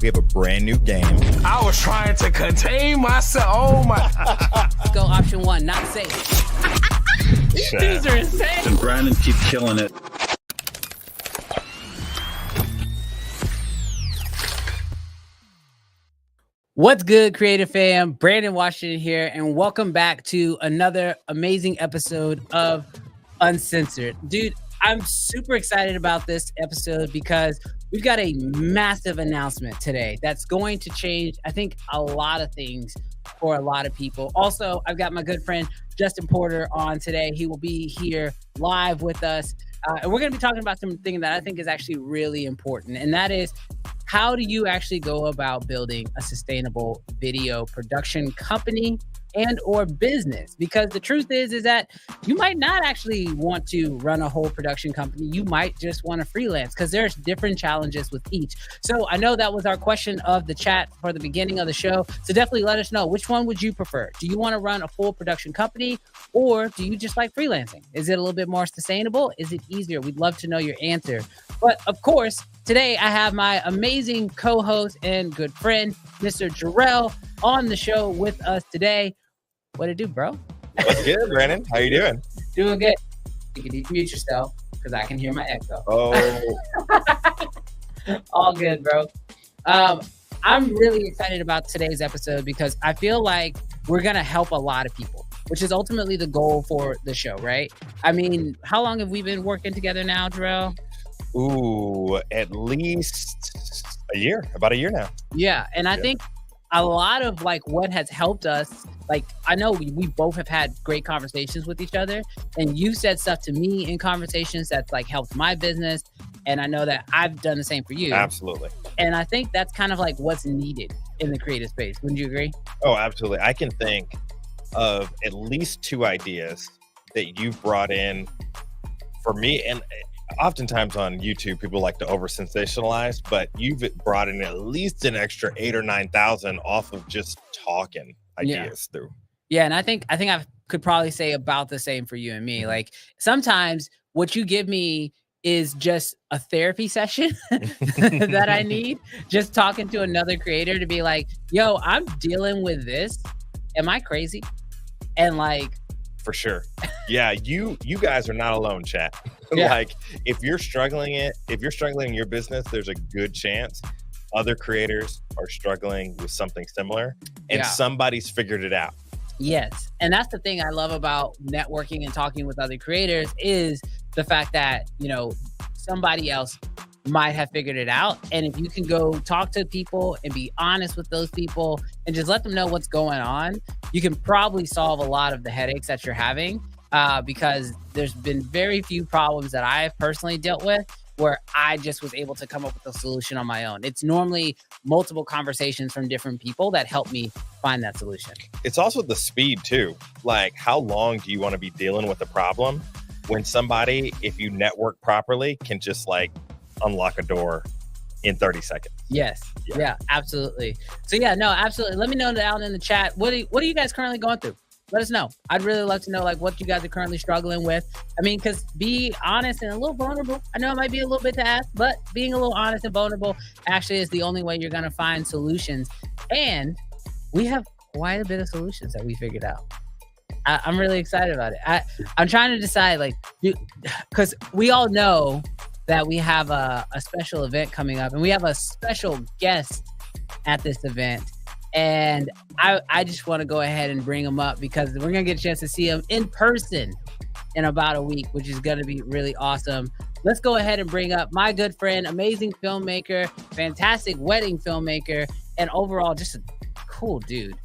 We have a brand new game. I was trying to contain myself. Oh my. Let's go option one, not safe. These are insane. And Brandon keep killing it. What's good, creative fam? Brandon Washington here, and welcome back to another amazing episode of Uncensored. Dude, I'm super excited about this episode because we've got a massive announcement today that's going to change, I think, a lot of things for a lot of people. Also, I've got my good friend Justin Porter on today. He will be here live with us. And we're going to be talking about something that I think is actually really important, and that is, how do you actually go about building a sustainable video production company and or business? Because the truth is that you might not actually want to run a whole production company. You might just want to freelance, because there's different challenges with each. So I know that was our question of the chat for the beginning of the show. So definitely let us know, which one would you prefer? Do you want to run a full production company, or do you just like freelancing? Is it a little bit more sustainable? Is it easier? We'd love to know your answer. But of course, today I have my amazing co-host and good friend, Mr. Jarrell, on the show with us today. What it do, bro? What's good, Brandon? How you doing? Doing good. You can mute yourself because I can hear my echo. Oh. All good, bro. I'm really excited about today's episode because I feel like we're going to help a lot of people, which is ultimately the goal for the show, right? I mean, how long have we been working together now, Jarrell? Ooh, at least a year, about a year now. Yeah, and I think a lot of like what has helped us, like I know we both have had great conversations with each other, and you said stuff to me in conversations that's like helped my business, and I know that I've done the same for you. Absolutely. And I think that's kind of like what's needed in the creative space. Wouldn't you agree? Oh, absolutely. I can think of at least two ideas that you've brought in for me, and oftentimes on YouTube, people like to over sensationalize, but you've brought in at least an extra 8,000 or 9,000 off of just talking ideas through. Yeah, and I think I could probably say about the same for you and me. Like sometimes what you give me is just a therapy session that I need, just talking to another creator to be like, yo, I'm dealing with this. Am I crazy? And like, for sure. Yeah, you guys are not alone, chat. Yeah. Like if you're struggling in your business, there's a good chance other creators are struggling with something similar, and somebody's figured it out. Yes. And that's the thing I love about networking and talking with other creators, is the fact that, you know, somebody else might have figured it out. And if you can go talk to people and be honest with those people and just let them know what's going on, you can probably solve a lot of the headaches that you're having, because there's been very few problems that I've personally dealt with where I just was able to come up with a solution on my own. It's normally multiple conversations from different people that help me find that solution. It's also the speed too. Like, how long do you want to be dealing with a problem when somebody, if you network properly, can just like unlock a door in 30 seconds? Yes. Yeah, absolutely. So yeah, no, absolutely. Let me know down in the chat. What are you guys currently going through? Let us know. I'd really love to know like what you guys are currently struggling with. I mean, because be honest and a little vulnerable. I know it might be a little bit to ask, but being a little honest and vulnerable actually is the only way you're going to find solutions. And we have quite a bit of solutions that we figured out. I'm really excited about it. I'm trying to decide, like, because we all know that we have a special event coming up, and we have a special guest at this event. And I just want to go ahead and bring him up because we're going to get a chance to see him in person in about a week, which is going to be really awesome. Let's go ahead and bring up my good friend, amazing filmmaker, fantastic wedding filmmaker, and overall just a cool dude,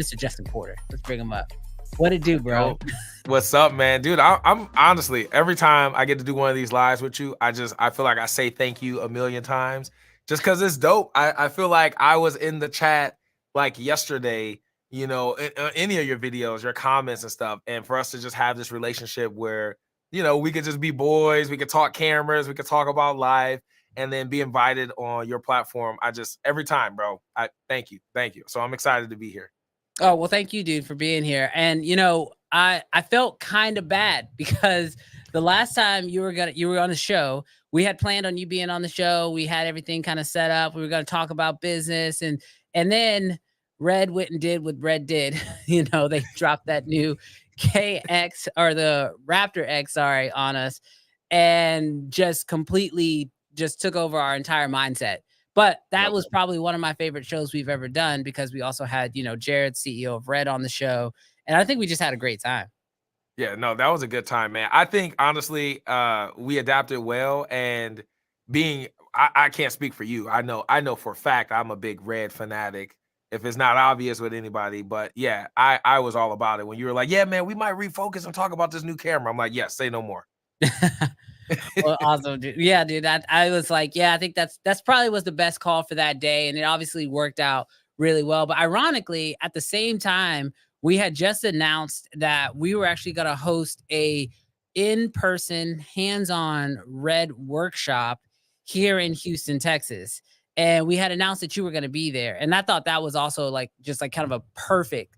Mr. Justin Porter. Let's bring him up. What it do, bro? What's up, man? Dude, I'm honestly, every time I get to do one of these lives with you, I feel like I say thank you a million times just because it's dope. I feel like I was in the chat like yesterday, you know, in any of your videos, your comments and stuff. And for us to just have this relationship where, you know, we could just be boys, we could talk cameras, we could talk about life, and then be invited on your platform. Every time, bro, I thank you. So I'm excited to be here. Oh, well, thank you, dude, for being here. And, you know, I felt kind of bad because the last time you were on the show, we had planned on you being on the show. We had everything kind of set up. We were going to talk about business, and then Red went and did what Red did. They dropped that new KX, or the Raptor X, sorry, on us, and just completely just took over our entire mindset. But that Yep. was probably one of my favorite shows we've ever done, because we also had, Jared, CEO of Red, on the show. And I think we just had a great time. Yeah, no, that was a good time, man. I think honestly, we adapted well, and I can't speak for you. I know for a fact I'm a big Red fanatic. If it's not obvious with anybody, but yeah, I was all about it when you were like, yeah, man, we might refocus and talk about this new camera. I'm like, yes, say no more. Well, awesome, dude. Yeah, dude. I was like, yeah, I think that's probably was the best call for that day, and it obviously worked out really well. But ironically, at the same time, we had just announced that we were actually going to host a in-person, hands-on Red workshop here in Houston, Texas, and we had announced that you were going to be there, and I thought that was also like just like kind of a perfect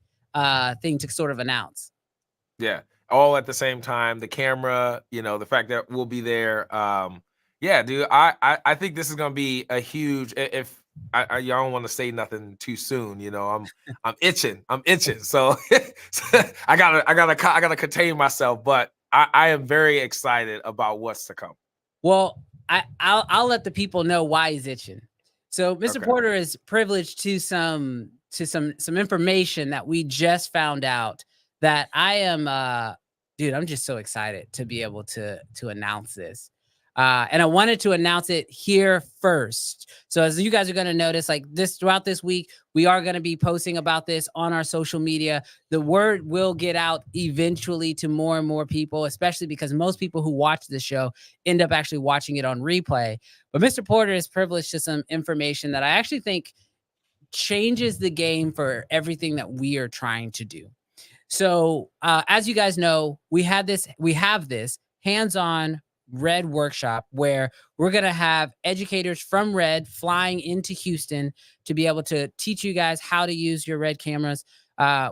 thing to sort of announce. Yeah, all at the same time. The camera, the fact that we'll be there. Yeah, dude. I think this is gonna be a huge. If I y'all don't want to say nothing too soon, I'm itching. I'm itching. So, I gotta contain myself. But I am very excited about what's to come. Well, I'll let the people know why he's itching. So Mr. Okay. Porter is privileged to some information that we just found out, that I am dude, I'm just so excited to be able to announce this. And I wanted to announce it here first. So as you guys are going to notice, like this throughout this week, we are going to be posting about this on our social media. The word will get out eventually to more and more people, especially because most people who watch the show end up actually watching it on replay. But Mr. Porter is privileged to some information that I actually think changes the game for everything that we are trying to do. So as you guys know, we have this hands-on Red workshop where we're going to have educators from Red flying into Houston to be able to teach you guys how to use your Red cameras.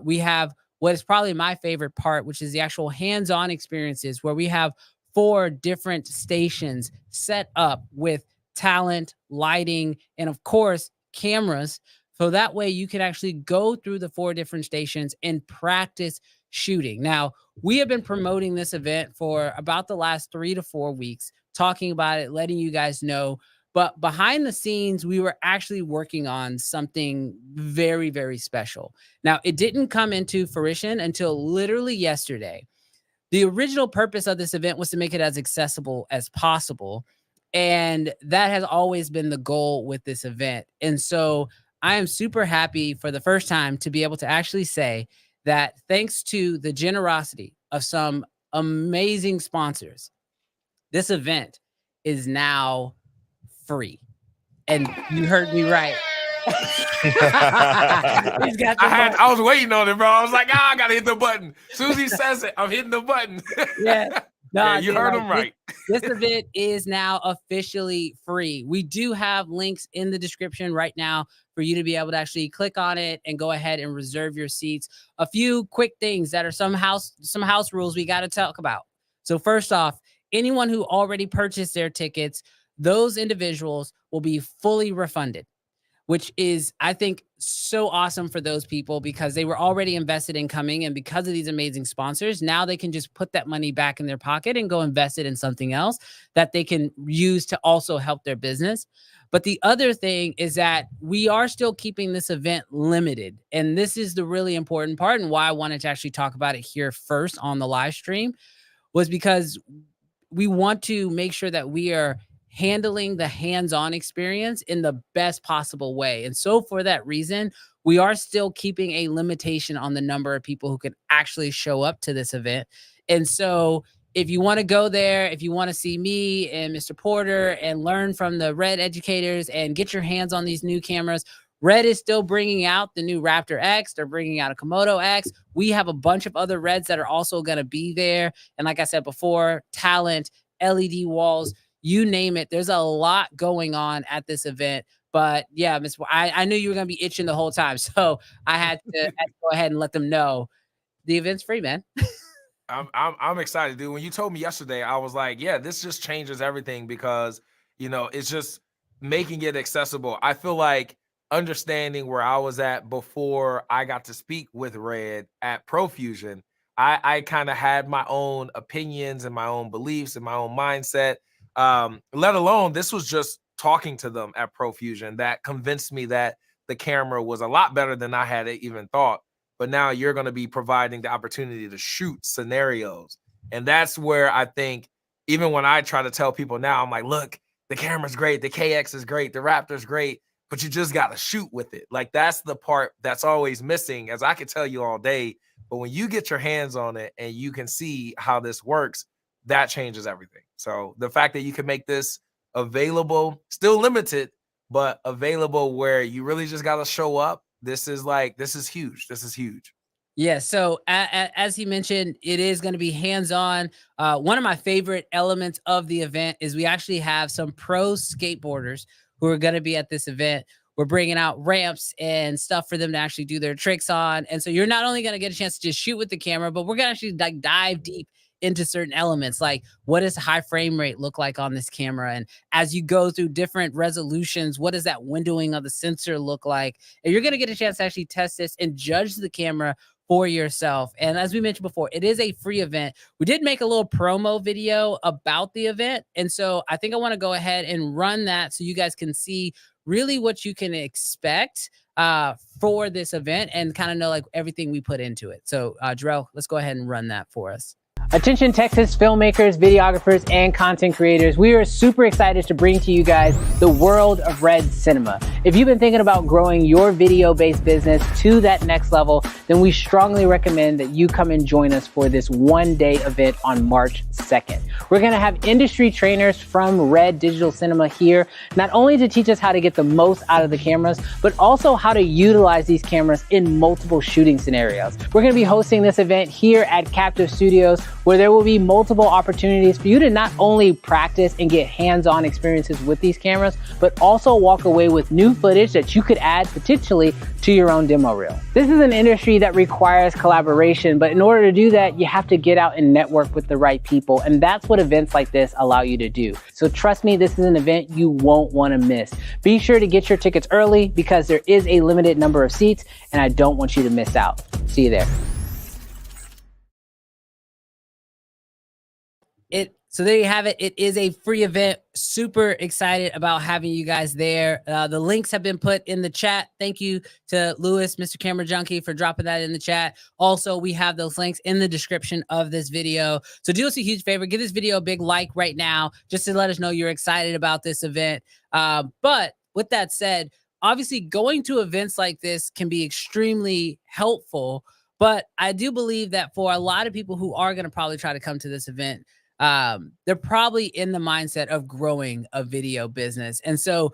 We have what is probably my favorite part, which is the actual hands-on experiences, where we have 4 different stations set up with talent, lighting, and of course, cameras. So that way you can actually go through the 4 different stations and practice shooting. Now, we have been promoting this event for about the last 3 to 4 weeks, talking about it, letting you guys know. But behind the scenes, we were actually working on something very, very special. Now, it didn't come into fruition until literally yesterday. The original purpose of this event was to make it as accessible as possible. And that has always been the goal with this event. And so I am super happy for the first time to be able to actually say that thanks to the generosity of some amazing sponsors, this event is now free. And you heard me right. I was waiting on it, bro. I was like, I gotta hit the button. Susie says it, I'm hitting the button. Yeah. No, yeah, you heard him right. This event is now officially free. We do have links in the description right now for you to be able to actually click on it and go ahead and reserve your seats. A few quick things that are some house rules we got to talk about. So first off, anyone who already purchased their tickets, those individuals will be fully refunded, which is, I think, so awesome for those people, because they were already invested in coming. And because of these amazing sponsors, now they can just put that money back in their pocket and go invest it in something else that they can use to also help their business. But the other thing is that we are still keeping this event limited. And this is the really important part, and why I wanted to actually talk about it here first on the live stream, was because we want to make sure that we are handling the hands-on experience in the best possible way. And so for that reason, we are still keeping a limitation on the number of people who can actually show up to this event. And so if you want to go there, if you want to see me and Mr. Porter and learn from the Red educators and get your hands on these new cameras, Red is still bringing out the new Raptor X. They're bringing out a Komodo X. We have a bunch of other Reds that are also going to be there. And like I said before, talent, LED walls, you name it. There's a lot going on at this event. But yeah, I knew you were going to be itching the whole time. So I had to go ahead and let them know the event's free, man. I'm excited, dude. When you told me yesterday, I was like, yeah, this just changes everything because, it's just making it accessible. I feel like understanding where I was at before I got to speak with Red at Profusion, I kind of had my own opinions and my own beliefs and my own mindset. Let alone this was just talking to them at Profusion that convinced me that the camera was a lot better than I had even thought. But now you're going to be providing the opportunity to shoot scenarios. And that's where I think, even when I try to tell people now, I'm like, look, the camera's great, the KX is great, the Raptor's great, but you just got to shoot with it. Like, that's the part that's always missing, as I could tell you all day. But when you get your hands on it and you can see how this works, that changes everything. So the fact that you can make this available, still limited, but available where you really just got to show up. This is huge. This is huge. Yeah. So as he mentioned, it is going to be hands-on. One of my favorite elements of the event is we actually have some pro skateboarders who are going to be at this event. We're bringing out ramps and stuff for them to actually do their tricks on. And so you're not only going to get a chance to just shoot with the camera, but we're going to actually like dive deep into certain elements, like what does high frame rate look like on this camera? And as you go through different resolutions, what does that windowing of the sensor look like? And you're going to get a chance to actually test this and judge the camera for yourself. And as we mentioned before, it is a free event. We did make a little promo video about the event. And so I think I want to go ahead and run that so you guys can see really what you can expect for this event and kind of know like everything we put into it. So Jarrell, let's go ahead and run that for us. Attention Texas filmmakers, videographers, and content creators. We are super excited to bring to you guys the world of Red Cinema. If you've been thinking about growing your video-based business to that next level, then we strongly recommend that you come and join us for this one-day event on March 2nd. We're going to have industry trainers from Red Digital Cinema here, not only to teach us how to get the most out of the cameras, but also how to utilize these cameras in multiple shooting scenarios. We're going to be hosting this event here at Captive Studios, where there will be multiple opportunities for you to not only practice and get hands-on experiences with these cameras, but also walk away with new footage that you could add potentially to your own demo reel. This is an industry that requires collaboration, but in order to do that, you have to get out and network with the right people, and that's what events like this allow you to do. So trust me, this is an event you won't want to miss. Be sure to get your tickets early because there is a limited number of seats, and I don't want you to miss out. See you there. So there you have it. It is a free event. Super excited about having you guys there. The links have been put in the chat. Thank you to Lewis, Mr. Camera Junkie, for dropping that in the chat. Also, we have those links in the description of this video. So do us a huge favor. Give this video a big like right now, just to let us know you're excited about this event. But with that said, obviously going to events like this can be extremely helpful. But I do believe that for a lot of people who are going to probably try to come to this event, they're probably in the mindset of growing a video business. And so,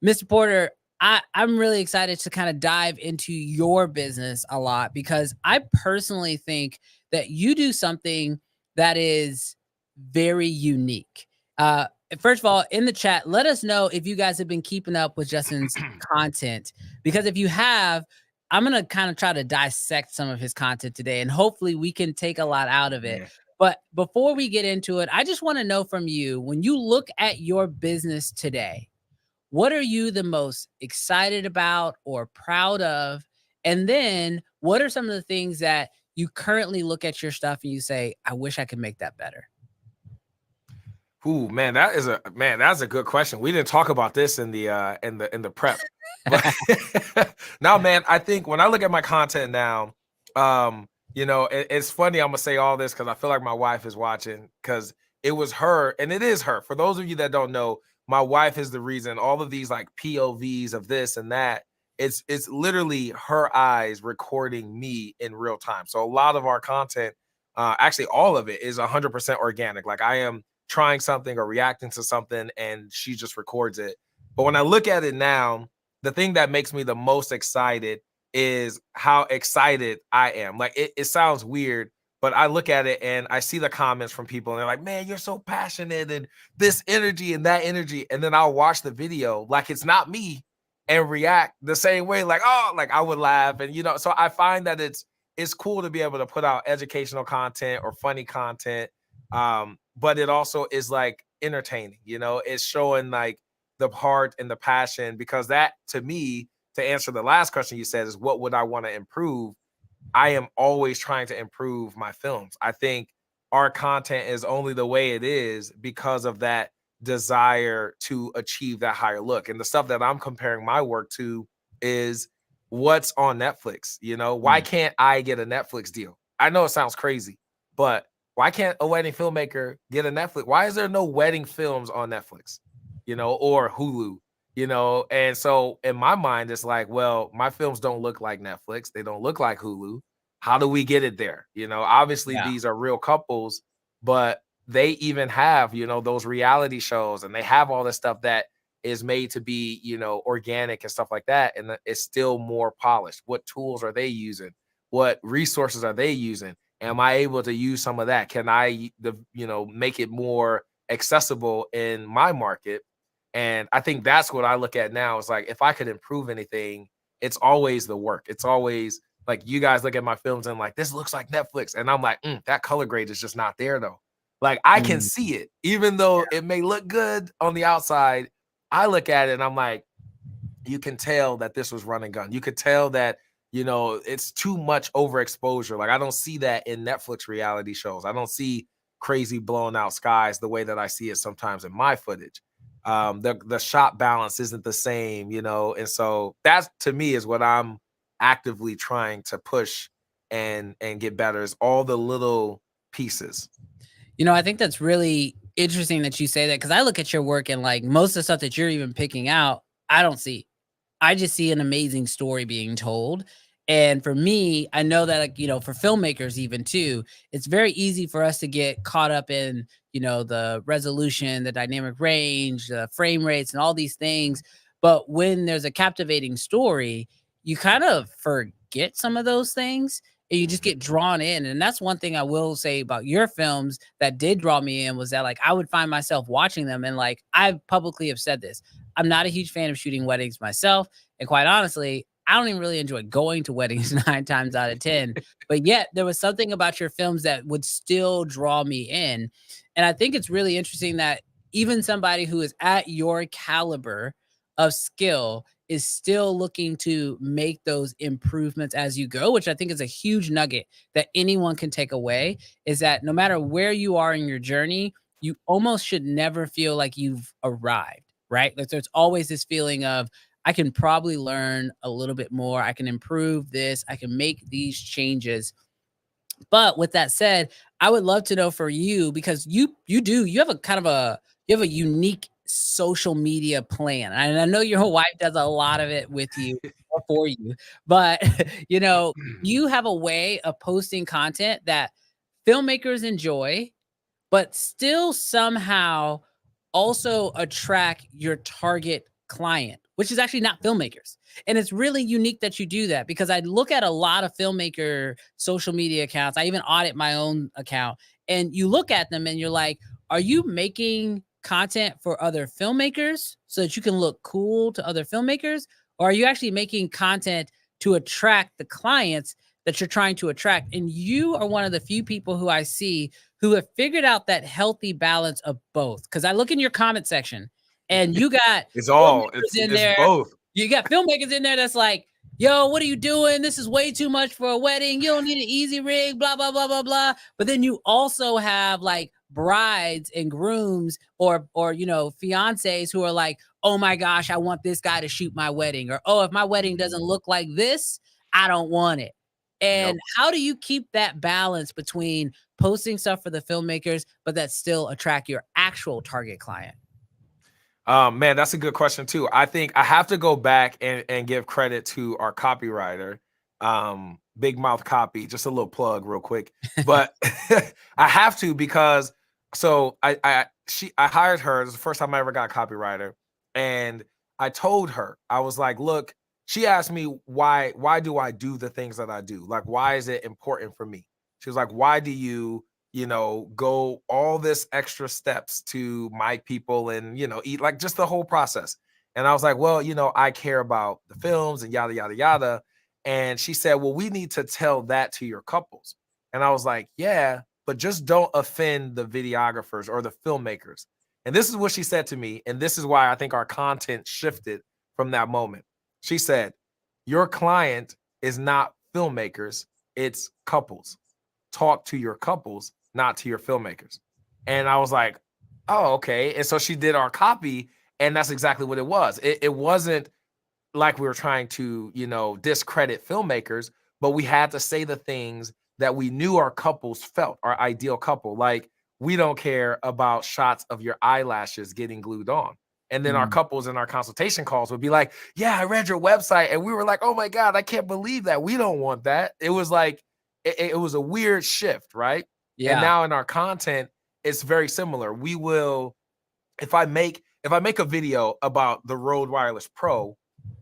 Mr. Porter, I'm really excited to kind of dive into your business a lot because I personally think that you do something that is very unique. First of all, in the chat, let us know if you guys have been keeping up with Justin's content, because if you have, I'm going to kind of try to dissect some of his content today, and hopefully we can take a lot out of it. Yeah. But before we get into it, I just want to know from you, when you look at your business today, what are you the most excited about or proud of? And then what are some of the things that you currently look at your stuff and you say, I wish I could make that better? Ooh, man, that's a good question. We didn't talk about this in the prep. But now, man, I think when I look at my content now, it's funny. I'm gonna say all this because I feel like my wife is watching, because it was her, and it is her. For those of you that don't know, my wife is the reason all of these like POVs of this and that. It's literally her eyes recording me in real time. So a lot of our content, actually all of it, is 100% organic. Like I am trying something or reacting to something, and she just records it. But when I look at it now, the thing that makes me the most excited is how excited I am. Like it sounds weird, but I look at it and I see the comments from people and they're like, man, you're so passionate and this energy and that energy. And then I'll watch the video like it's not me and react the same way. Like, oh, like I would laugh. And, so I find that it's it's cool to be able to put out educational content or funny content. But it also is like entertaining, you know, it's showing like the heart and the passion, because that, to me, to answer the last question you said, is what would I want to improve? I am always trying to improve my films. I think our content is only the way it is because of that desire to achieve that higher look. And the stuff that I'm comparing my work to is what's on Netflix. You know, why can't I get a Netflix deal? I know it sounds crazy, but why can't a wedding filmmaker get a Netflix? Why is there no wedding films on Netflix, you know, or Hulu? You know, and so in my mind, it's like, well, my films don't look like Netflix. They don't look like Hulu. How do we get it there? You know, obviously Yeah. these are real couples, but they even have, you know, those reality shows, and they have all this stuff that is made to be, you know, organic and stuff like that. And it's still more polished. What tools are they using? What resources are they using? Am I able to use some of that? Can I, you know, make it more accessible in my market? And I think that's what I look at now. Is like, if I could improve anything, it's always the work. It's always like, you guys look at my films and like, this looks like Netflix. And I'm like, that color grade is just not there though. Like, I can see it, even though it may look good on the outside. I look at it and I'm like, you can tell that this was run and gun. You could tell that, you know, it's too much overexposure. Like, I don't see that in Netflix reality shows. I don't see crazy blown out skies the way that I see it sometimes in my footage. The shot balance isn't the same, you know, and so that, to me, is what I'm actively trying to push and get better, is all the little pieces. You know, I think that's really interesting that you say that, because I look at your work and like most of the stuff that you're even picking out, I don't see. I just see an amazing story being told. And for me, I know that, like, you know, for filmmakers even too, it's very easy for us to get caught up in, you know, the resolution, the dynamic range, the frame rates, and all these things. But when there's a captivating story, you kind of forget some of those things and you just get drawn in. And that's one thing I will say about your films that did draw me in, was that like I would find myself watching them, and like I publicly have said this, I'm not a huge fan of shooting weddings myself. And quite honestly, I don't even really enjoy going to weddings 9 times out of 10. But yet there was something about your films that would still draw me in. And I think it's really interesting that even somebody who is at your caliber of skill is still looking to make those improvements as you go, which I think is a huge nugget that anyone can take away, is that no matter where you are in your journey, you almost should never feel like you've arrived, right? Like there's always this feeling of, I can probably learn a little bit more. I can improve this. I can make these changes. But with that said, I would love to know for you, because you have a kind of you have a unique social media plan. And I know your wife does a lot of it with you or for you, but you know, you have a way of posting content that filmmakers enjoy, but still somehow also attract your target client, which is actually not filmmakers. And it's really unique that you do that, because I look at a lot of filmmaker social media accounts. I even audit my own account, and you look at them and you're like, are you making content for other filmmakers so that you can look cool to other filmmakers? Or are you actually making content to attract the clients that you're trying to attract? And you are one of the few people who I see who have figured out that healthy balance of both. Because I look in your comment section and you got It's both. you got filmmakers in there that's like, yo, what are you doing? This is way too much for a wedding. You don't need an easy rig, blah, blah, blah, blah, blah. But then you also have like brides and grooms or you know, fiancés who are like, oh my gosh, I want this guy to shoot my wedding. Or, oh, if my wedding doesn't look like this, I don't want it. And how do you keep that balance between posting stuff for the filmmakers, but that still attract your actual target client? Man, that's a good question too. I think I have to go back and give credit to our copywriter, Big Mouth Copy. Just a little plug real quick. But I have to, because so I hired her. It was the first time I ever got a copywriter. And I told her, I was like, look, she asked me why do I do the things that I do? Like, why is it important for me? She was like, why do you know, go all this extra steps to mic people and, you know, eat, like, just the whole process? And I was like, well, you know, I care about the films and yada, yada, yada. And she said, well, we need to tell that to your couples. And I was like, yeah, but just don't offend the videographers or the filmmakers. And this is what she said to me. And this is why I think our content shifted from that moment. She said, your client is not filmmakers, it's couples. Talk to your couples, not to your filmmakers. And I was like, oh, okay. And so she did our copy, and that's exactly what it was. It wasn't like we were trying to, discredit filmmakers, but we had to say the things that we knew our couples felt, our ideal couple. Like, we don't care about shots of your eyelashes getting glued on. And then our couples in our consultation calls would be like, yeah, I read your website. And we were like, oh my God, I can't believe that. We don't want that. It was like, it was a weird shift, right? Yeah. And now in our content, it's very similar. We will, if I make a video about the Rode Wireless Pro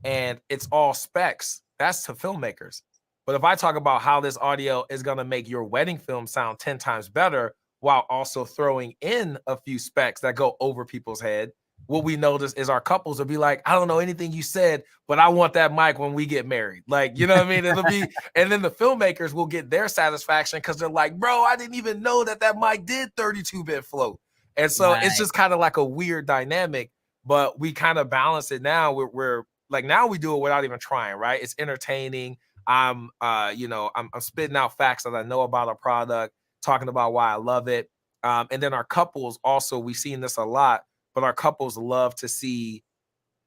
and it's all specs, that's to filmmakers. But if I talk about how this audio is going to make your wedding film sound 10 times better while also throwing in a few specs that go over people's head, what we notice is our couples will be like, I don't know anything you said, but I want that mic when we get married. Like, you know what I mean? It'll be, and then the filmmakers will get their satisfaction because they're like, bro, I didn't even know that mic did 32-bit float. And so it's just kind of like a weird dynamic, but we kind of balance it now. We're like, now we do it without even trying, right? It's entertaining. I'm spitting out facts that I know about a product, talking about why I love it. And then our couples also, we've seen this a lot, but our couples love to see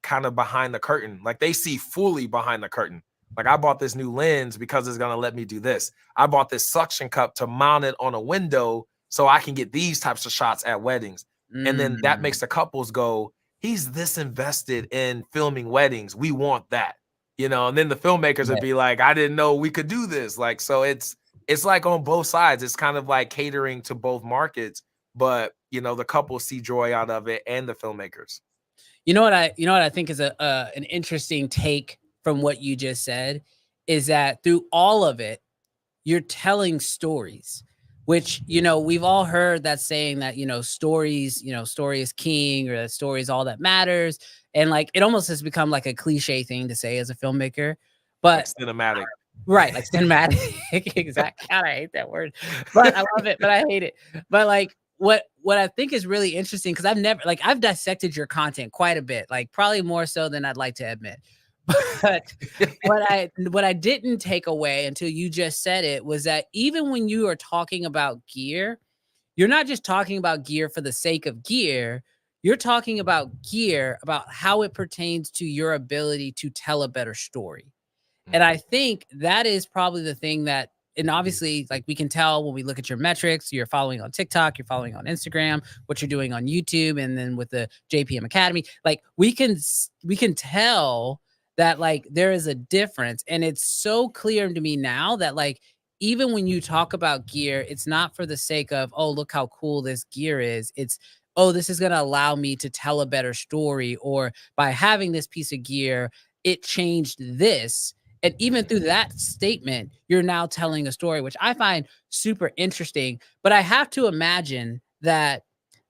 kind of behind the curtain. Like, they see fully behind the curtain. Like, I bought this new lens because it's going to let me do this. I bought this suction cup to mount it on a window so I can get these types of shots at weddings. And then that makes the couples go, he's this invested in filming weddings. We want that, and then the filmmakers would be like, I didn't know we could do this. Like, so it's like on both sides. It's kind of like catering to both markets, but the couples see joy out of it and the filmmakers. You know what I think is an interesting take from what you just said is that through all of it, you're telling stories, which, we've all heard that saying that, story is king, or that story is all that matters. And like, it almost has become like a cliche thing to say as a filmmaker, but like cinematic, right? Like cinematic. Exactly. God, I hate that word, but I love it, but I hate it. But like, what I think is really interesting, because I've dissected your content quite a bit, like probably more so than I'd like to admit. But what I didn't take away until you just said it was that even when you are talking about gear, you're not just talking about gear for the sake of gear. You're talking about gear, about how it pertains to your ability to tell a better story. And I think that is probably the thing that, and obviously, like, we can tell when we look at your metrics, you're following on TikTok, you're following on Instagram, what you're doing on YouTube, and then with the JPM Academy, like, we can tell that, like, there is a difference. And it's so clear to me now that, like, even when you talk about gear, it's not for the sake of, oh, look how cool this gear is. It's, oh, this is going to allow me to tell a better story, or by having this piece of gear, it changed this. And even through that statement, you're now telling a story, which I find super interesting. But I have to imagine that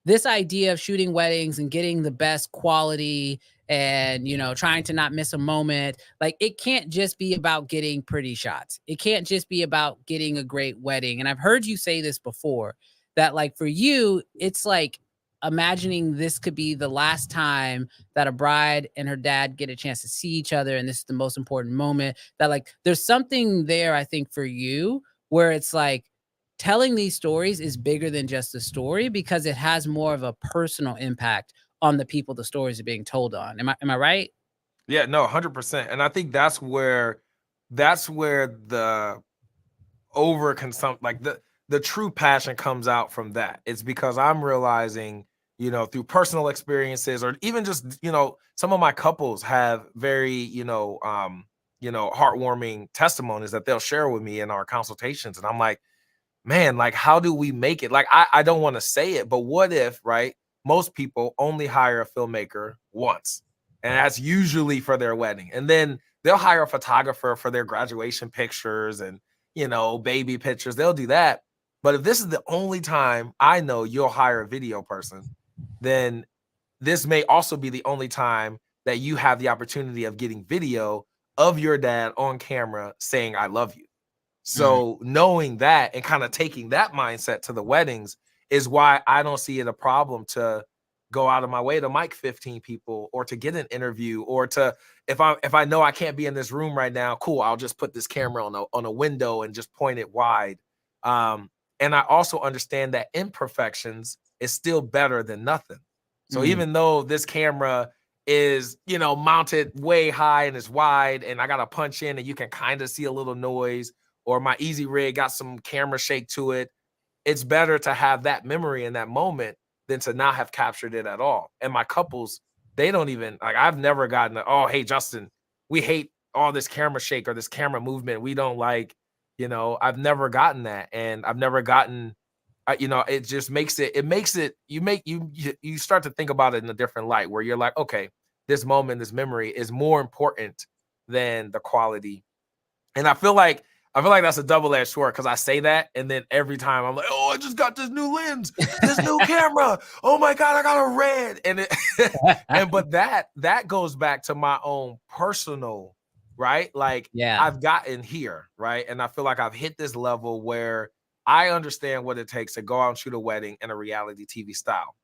this idea of shooting weddings and getting the best quality and, trying to not miss a moment, like, it can't just be about getting pretty shots. It can't just be about getting a great wedding. And I've heard you say this before, that, like, for you, it's like imagining this could be the last time that a bride and her dad get a chance to see each other, and this is the most important moment. That, like, there's something there, I think, for you, where it's like telling these stories is bigger than just a story, because it has more of a personal impact on the people the stories are being told on. Am I right? Yeah, no, 100%. And I think that's where the overconsumption, like the true passion comes out from that. It's because I'm realizing, through personal experiences, or even just, some of my couples have very, heartwarming testimonies that they'll share with me in our consultations. And I'm like, man, like, how do we make it? Like, I don't want to say it, but what if, right? Most people only hire a filmmaker once, and that's usually for their wedding. And then they'll hire a photographer for their graduation pictures and, baby pictures. They'll do that. But if this is the only time I know you'll hire a video person, then this may also be the only time that you have the opportunity of getting video of your dad on camera saying I love you. So knowing that and kind of taking that mindset to the weddings is why I don't see it a problem to go out of my way to mic 15 people or to get an interview or to if I know I can't be in this room right now, cool, I'll just put this camera on a window and just point it wide. And I also understand that imperfections is still better than nothing. So even though this camera is, mounted way high and is wide and I got to punch in and you can kind of see a little noise, or my easy rig got some camera shake to it, it's better to have that memory in that moment than to not have captured it at all. And my couples, they don't even, like, I've never gotten, oh, hey, Justin, we hate all this camera shake or this camera movement. We don't like, I've never gotten that. And I've never gotten, it just makes it, you start to think about it in a different light where you're like, okay, this moment, this memory is more important than the quality. And I feel like that's a double-edged sword because I say that, and then every time I'm like, "Oh, I just got this new lens, this new camera. Oh my god, I got a red." And but that goes back to my own personal, right? Like, I've gotten here, right, and I feel like I've hit this level where I understand what it takes to go out and shoot a wedding in a reality TV style.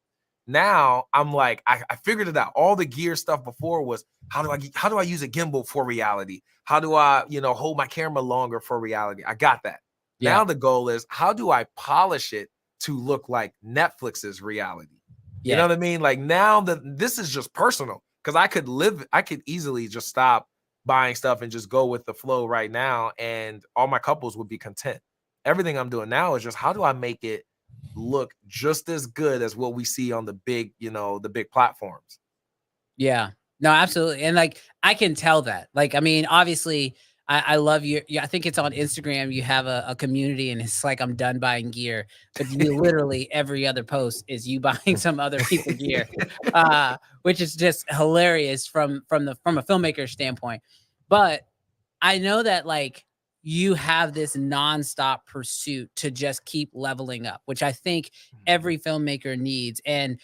Now I'm like, I figured it out. All the gear stuff before was how do I use a gimbal for reality? How do I, hold my camera longer for reality? I got that. Yeah. Now the goal is how do I polish it to look like Netflix's reality? Yeah. You know what I mean? Like now that this is just personal because I could easily just stop buying stuff and just go with the flow right now. And all my couples would be content. Everything I'm doing now is just how do I make it look just as good as what we see on the big, the big platforms. Yeah, no, absolutely. And like, I can tell that, like, I mean, obviously I love you. I think it's on Instagram. You have a community and it's like, I'm done buying gear, but you literally every other post is you buying some other people's gear, which is just hilarious from a filmmaker standpoint. But I know that like, you have this nonstop pursuit to just keep leveling up, which I think every filmmaker needs. And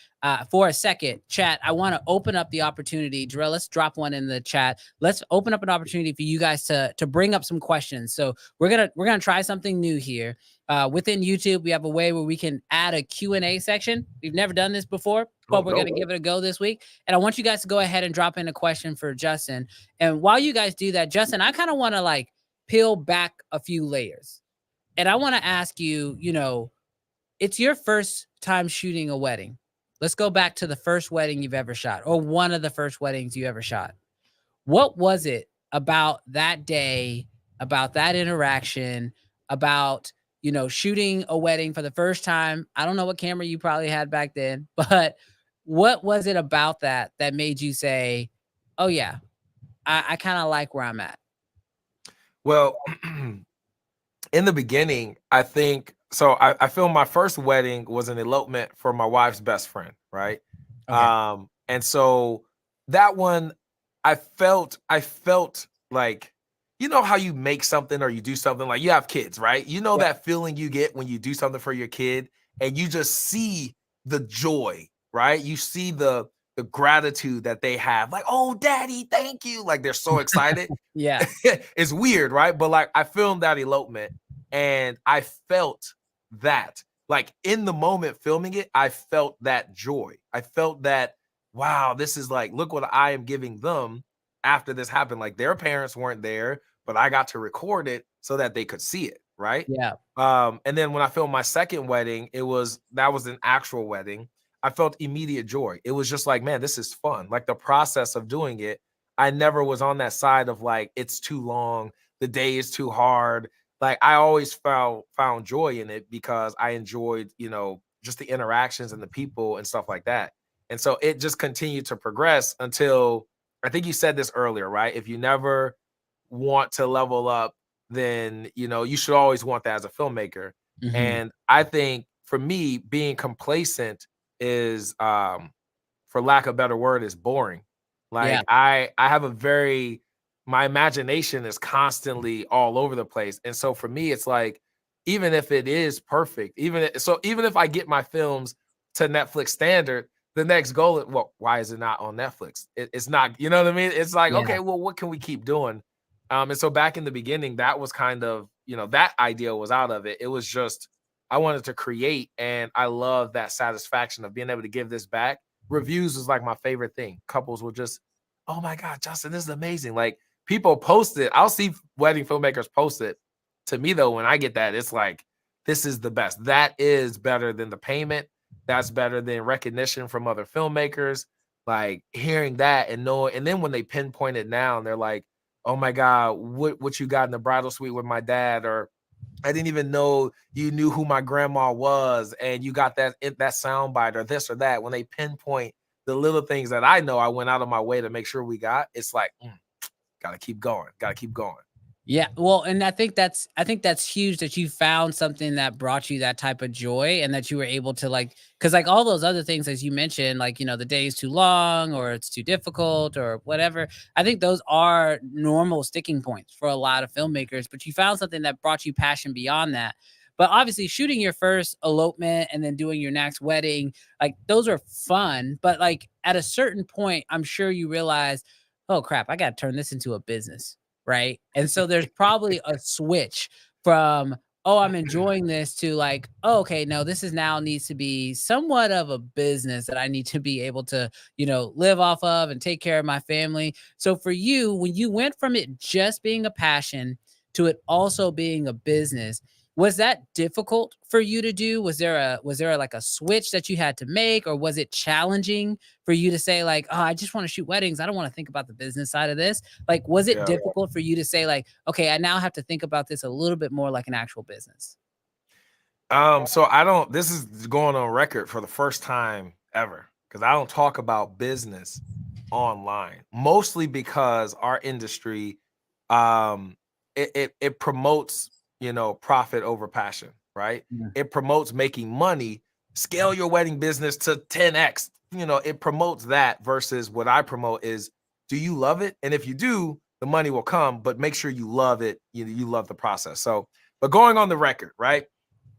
for a second, chat, I want to open up the opportunity. Jarrell, let's drop one in the chat. Let's open up an opportunity for you guys to bring up some questions. So we're gonna try something new here. Within YouTube, we have a way where we can add a Q&A section. We've never done this before, but we're going to give it a go this week. And I want you guys to go ahead and drop in a question for Justin. And while you guys do that, Justin, I kind of want to like peel back a few layers. And I want to ask you, it's your first time shooting a wedding. Let's go back to the first wedding you've ever shot, or one of the first weddings you ever shot. What was it about that day, about that interaction, about, shooting a wedding for the first time? I don't know what camera you probably had back then, but what was it about that made you say, oh yeah, I kind of like where I'm at? Well, in the beginning, I think so. I filmed my first wedding was an elopement for my wife's best friend, right? Okay. And so that one, I felt like, how you make something or you do something, like you have kids, right? That feeling you get when you do something for your kid and you just see the joy, right? You see the gratitude that they have, like, oh, daddy, thank you. Like they're so excited. Yeah. It's weird, right? But like I filmed that elopement and I felt that, like in the moment filming it, I felt that joy. I felt that, wow, this is like, look what I am giving them after this happened. Like their parents weren't there, but I got to record it so that they could see it, right? Yeah. And then when I filmed my second wedding, that was an actual wedding. I felt immediate joy. It was just like, man, this is fun. Like the process of doing it, I never was on that side of like, it's too long, the day is too hard. Like I always found joy in it because I enjoyed, just the interactions and the people and stuff like that. And so it just continued to progress until, I think you said this earlier, right? If you never want to level up, then, you should always want that as a filmmaker. Mm-hmm. And I think for me, being complacent is, for lack of a better word, is boring. Like I have my imagination is constantly all over the place. And so for me, it's like, even if it is perfect, even if I get my films to Netflix standard, the next goal is, well, why is it not on Netflix? It's not, you know what I mean? It's like, okay, well, what can we keep doing? And so back in the beginning, that was kind of, that idea was out of it. It was just, I wanted to create, and I love that satisfaction of being able to give this back. Reviews is like my favorite thing. Couples will just, oh my God, Justin, this is amazing. Like, people post it. I'll see wedding filmmakers post it. To me, though, when I get that, it's like, this is the best. That is better than the payment. That's better than recognition from other filmmakers. Like, hearing that and knowing, and then when they pinpoint it now and they're like, oh my God, what you got in the bridal suite with my dad, or I didn't even know you knew who my grandma was, and you got that soundbite or this or that. When they pinpoint the little things that I know I went out of my way to make sure we got, it's like, gotta keep going, gotta keep going. Yeah, well, and I think that's huge that you found something that brought you that type of joy, and that you were able to, like, because like all those other things, as you mentioned, like, the day is too long or it's too difficult or whatever. I think those are normal sticking points for a lot of filmmakers, but you found something that brought you passion beyond that. But obviously, shooting your first elopement and then doing your next wedding, like, those are fun. But like, at a certain point, I'm sure you realize, oh crap, I got to turn this into a business. Right. And so there's probably a switch from, oh, I'm enjoying this, to like, oh, okay, no, this is now needs to be somewhat of a business that I need to be able to, live off of and take care of my family. So for you, when you went from it just being a passion to it also being a business, was that difficult for you to do? Was there like a switch that you had to make, or was it challenging for you to say like, oh, I just want to shoot weddings, I don't want to think about the business side of this? Like, was it Yeah. difficult for you to say like, okay, I now have to think about this a little bit more like an actual business? So this is going on record for the first time ever, because I don't talk about business online, mostly because our industry, it promotes, profit over passion, right? Yeah. It promotes making money, scale your wedding business to 10x, it promotes that, versus what I promote is, do you love it? And if you do, the money will come, but make sure you love it. You love the process. So, but going on the record, right?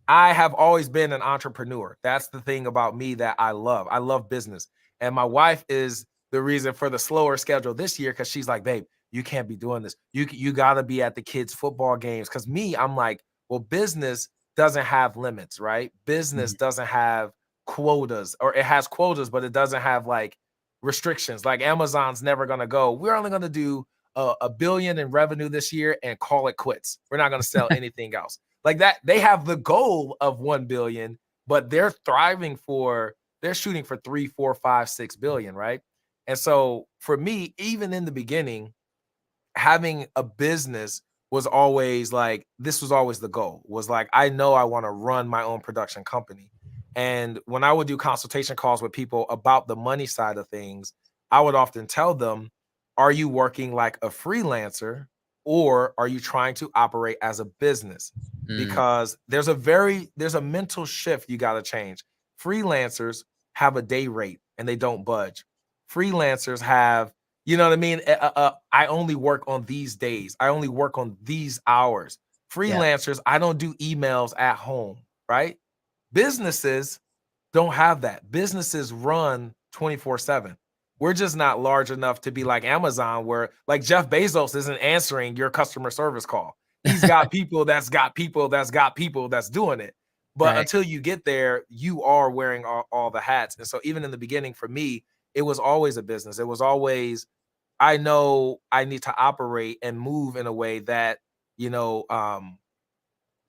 I have always been an entrepreneur. That's the thing about me that I love. I love business. And my wife is the reason for the slower schedule this year, because she's like, babe, you can't be doing this. You got to be at the kids' football games. Because me, I'm like, well, business doesn't have limits, right? Business Mhm. doesn't have quotas, or it has quotas, but it doesn't have like restrictions. Like Amazon's never going to go, we're only going to do a billion in revenue this year and call it quits. We're not going to sell anything else like that. They have the goal of 1 billion, but they're shooting for 3, 4, 5, 6 billion, right? And so for me, even in the beginning, having a business was always like, this was always the goal, was like, I know I want to run my own production company. And when I would do consultation calls with people about the money side of things, I would often tell them, are you working like a freelancer, or are you trying to operate as a business? Mm. Because there's a mental shift you got to change. Freelancers have a day rate and they don't budge. Freelancers have, you know what I mean? I only work on these days. I only work on these hours. Yeah. Freelancers, I don't do emails at home, right? Businesses don't have that. Businesses run 24/7. We're just not large enough to be like Amazon, where like Jeff Bezos isn't answering your customer service call. He's got people that's got people that's got people that's doing it. But Right. until you get there, you are wearing all the hats. And so even in the beginning, for me, it was always a business. It was always, I know I need to operate and move in a way that, you know,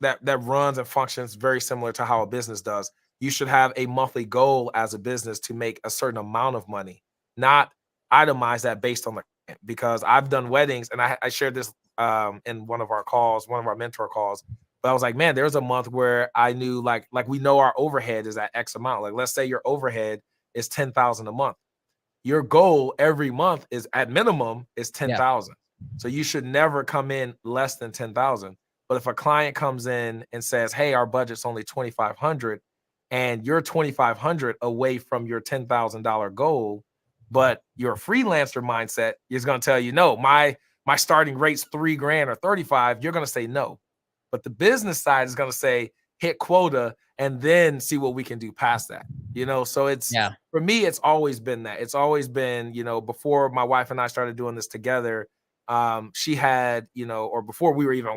that runs and functions very similar to how a business does. You should have a monthly goal as a business to make a certain amount of money, not itemize that based on the, because I've done weddings, and I shared this in one of our calls, one of our mentor calls. But I was like, man, there's a month where I knew like we know our overhead is at X amount. Like, let's say your overhead is 10,000 a month. Your goal every month is at minimum is Yeah. 10,000. So you should never come in less than 10,000. But if a client comes in and says, hey, our budget's only 2,500, and you're 2,500 away from your $10,000 goal, but your freelancer mindset is going to tell you, no, my starting rate's $3,000 or 35, you're going to say no. But the business side is going to say, hit quota and then see what we can do past that. So it's, Yeah. for me, it's always been that. It's always been, before my wife and I started doing this together, she had, or before we were even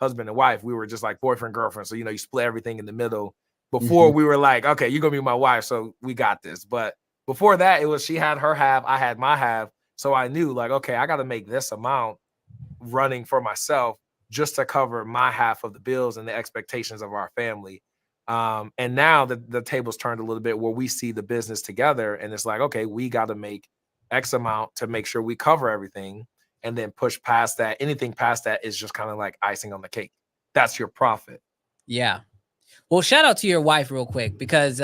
husband and wife, we were just like boyfriend, girlfriend. So, you split everything in the middle. Before we were like, okay, you're gonna be my wife, so we got this. But before that, it was she had her half, I had my half. So I knew like, okay, I got to make this amount running for myself just to cover my half of the bills and the expectations of our family. And now the table's turned a little bit where we see the business together, and it's like, okay, we got to make X amount to make sure we cover everything, and then push past that. Anything past that is just kind of like icing on the cake. That's your profit. Yeah. Well, shout out to your wife real quick, because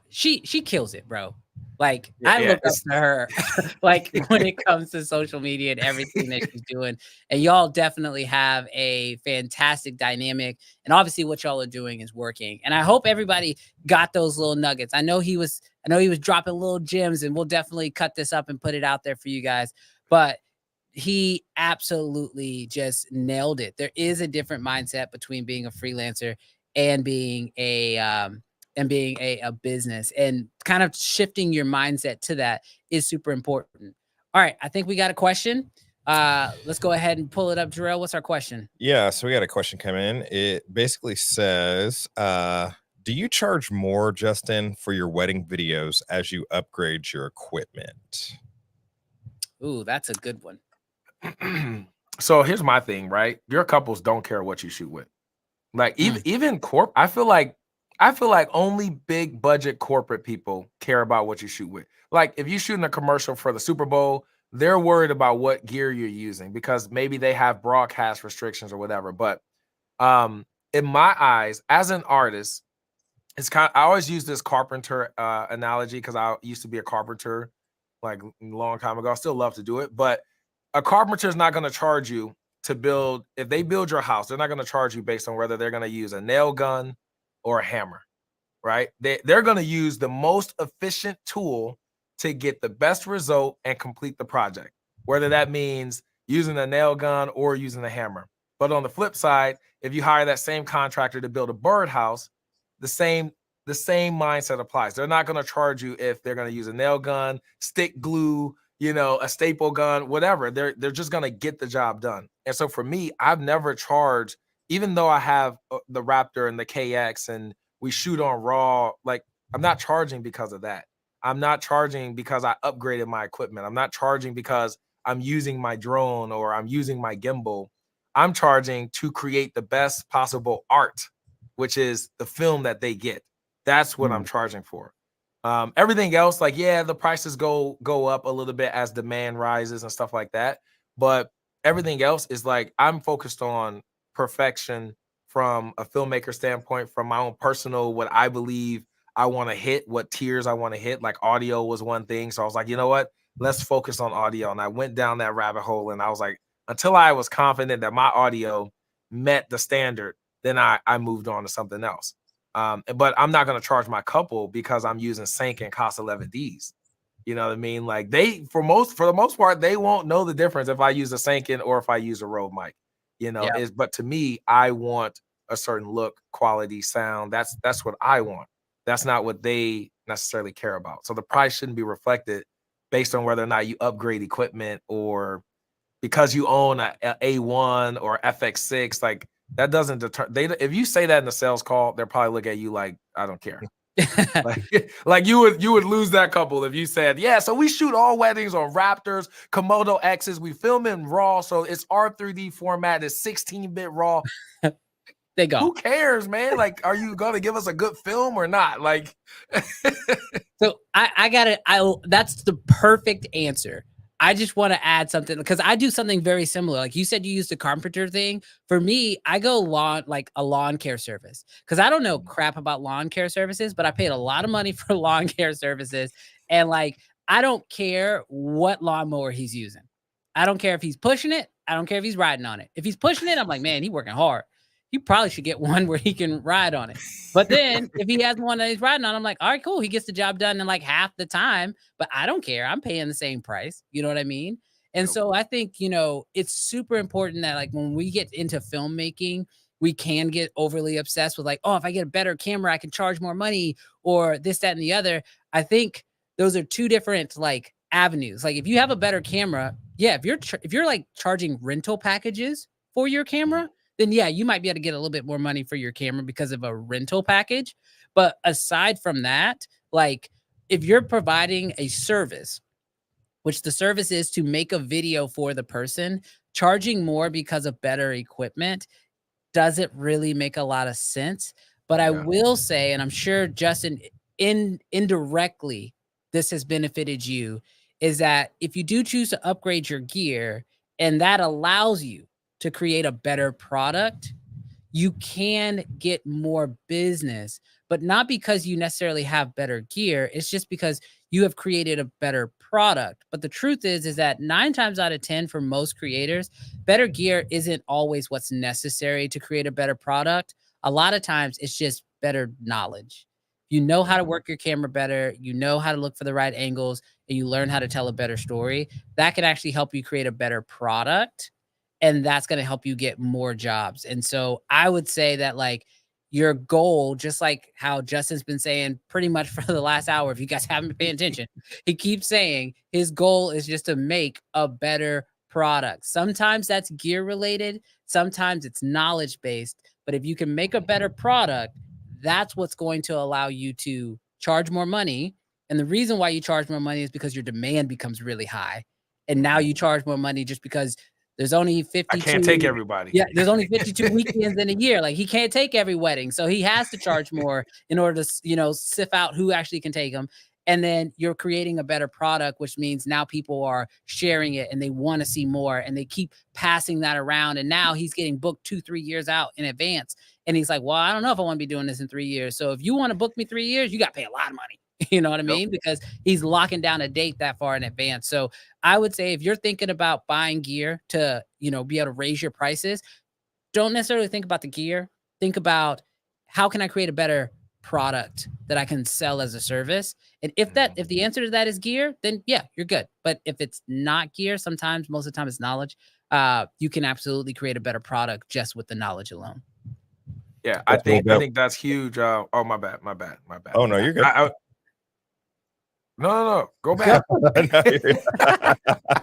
she kills it, bro. Like I look up to her like when it comes to social media and everything that she's doing. And y'all definitely have a fantastic dynamic. And obviously what y'all are doing is working. And I hope everybody got those little nuggets. I know he was dropping little gems, and we'll definitely cut this up and put it out there for you guys. But he absolutely just nailed it. There is a different mindset between being a freelancer and being a business, and kind of shifting your mindset to that is super important. All right. I think we got a question. Let's go ahead and pull it up. Jarrell, what's our question? Yeah. So we got a question come in. It basically says, do you charge more, Justin, for your wedding videos as you upgrade your equipment? Ooh, that's a good one. So here's my thing, right? Your couples don't care what you shoot with. Like even corp, I feel like only big budget corporate people care about what you shoot with. Like if you're shooting a commercial for the Super Bowl, they're worried about what gear you're using because maybe they have broadcast restrictions or whatever. But in my eyes, as an artist, I always use this carpenter analogy because I used to be a carpenter like a long time ago. I still love to do it, but a carpenter is not going to charge you to build. If they build your house, they're not going to charge you based on whether they're going to use a nail gun or a hammer, right? They're going to use the most efficient tool to get the best result and complete the project, whether that means using a nail gun or using a hammer. But on the flip side, if you hire that same contractor to build a birdhouse, the same mindset applies. They're not going to charge you if they're going to use a nail gun, stick glue, a staple gun, whatever. They're just going to get the job done. And so for me, I've never charged, even though I have the Raptor and the KX and we shoot on RAW, like I'm not charging because of that. I'm not charging because I upgraded my equipment. I'm not charging because I'm using my drone or I'm using my gimbal. I'm charging to create the best possible art, which is the film that they get. That's what I'm charging for. Everything else, like, yeah, the prices go up a little bit as demand rises and stuff like that. But everything else is like, I'm focused on perfection from a filmmaker standpoint, from my own personal, what I believe I want to hit, what tiers I want to hit. Like audio was one thing. So I was like, you know what? Let's focus on audio. And I went down that rabbit hole and I was like, until I was confident that my audio met the standard, then I moved on to something else. But I'm not going to charge my couple because I'm using Sync and Cost 11Ds. You know what I mean? Like for the most part, they won't know the difference if I use a Sync or if I use a Rode mic. But to me, I want a certain look, quality, sound. That's what I want. That's not what they necessarily care about. So the price shouldn't be reflected based on whether or not you upgrade equipment or because you own a A1 or FX6. Like that doesn't deter. If you say that in the sales call, they'll probably look at you like, I don't care. like you would lose that couple if you said, yeah, so we shoot all weddings on Raptors, Komodo X's, we film in RAW, so it's R3D format, it's 16-bit RAW. They go. Who cares, man? Like, are you gonna give us a good film or not? Like, so I got it. That's the perfect answer. I just want to add something because I do something very similar. Like you said, you used the carpenter thing. For me, I go like a lawn care service because I don't know crap about lawn care services, but I paid a lot of money for lawn care services. And like, I don't care what lawnmower he's using. I don't care if he's pushing it. I don't care if he's riding on it. If he's pushing it, I'm like, man, he's working hard. He probably should get one where he can ride on it. But then if he has one that he's riding on, I'm like, all right, cool. He gets the job done in like half the time, but I don't care. I'm paying the same price. You know what I mean? And so I think, it's super important that like when we get into filmmaking, we can get overly obsessed with like, oh, if I get a better camera, I can charge more money or this, that, and the other. I think those are two different like avenues. Like if you have a better camera, yeah, if you're like charging rental packages for your camera, then yeah, you might be able to get a little bit more money for your camera because of a rental package. But aside from that, like if you're providing a service, which the service is to make a video for the person, charging more because of better equipment doesn't really make a lot of sense. But I Yeah. will say, and I'm sure Justin, indirectly, this has benefited you, is that if you do choose to upgrade your gear and that allows you to create a better product, you can get more business, but not because you necessarily have better gear. It's just because you have created a better product. But the truth is that 9 times out of 10 for most creators, better gear isn't always what's necessary to create a better product. A lot of times it's just better knowledge. You know how to work your camera better, you know how to look for the right angles, and you learn how to tell a better story. That can actually help you create a better product, and that's going to help you get more jobs. And so I would say that like your goal, just like how Justin's been saying pretty much for the last hour, if you guys haven't been paying attention, he keeps saying his goal is just to make a better product. Sometimes that's gear related, sometimes it's knowledge based. But if you can make a better product, that's what's going to allow you to charge more money. And the reason why you charge more money is because your demand becomes really high. And now you charge more money just because there's only I 52. can't take everybody. Yeah, there's only 52 weekends in a year. Like he can't take every wedding, so he has to charge more in order to, sift out who actually can take them. And then you're creating a better product, which means now people are sharing it and they want to see more, and they keep passing that around. And now he's getting booked 2-3 years out in advance, and he's like, "Well, I don't know if I want to be doing this in 3 years. So if you want to book me 3 years, you got to pay a lot of money." You know what I mean? Because he's locking down a date that far in advance. So I would say if you're thinking about buying gear to, be able to raise your prices, don't necessarily think about the gear. Think about how can I create a better product that I can sell as a service? And if the answer to that is gear, then yeah, you're good. But if it's not gear, most of the time it's knowledge. You can absolutely create a better product just with the knowledge alone. Yeah, I think that's huge. Oh, my bad. Oh no, you're good. No. Go back. Go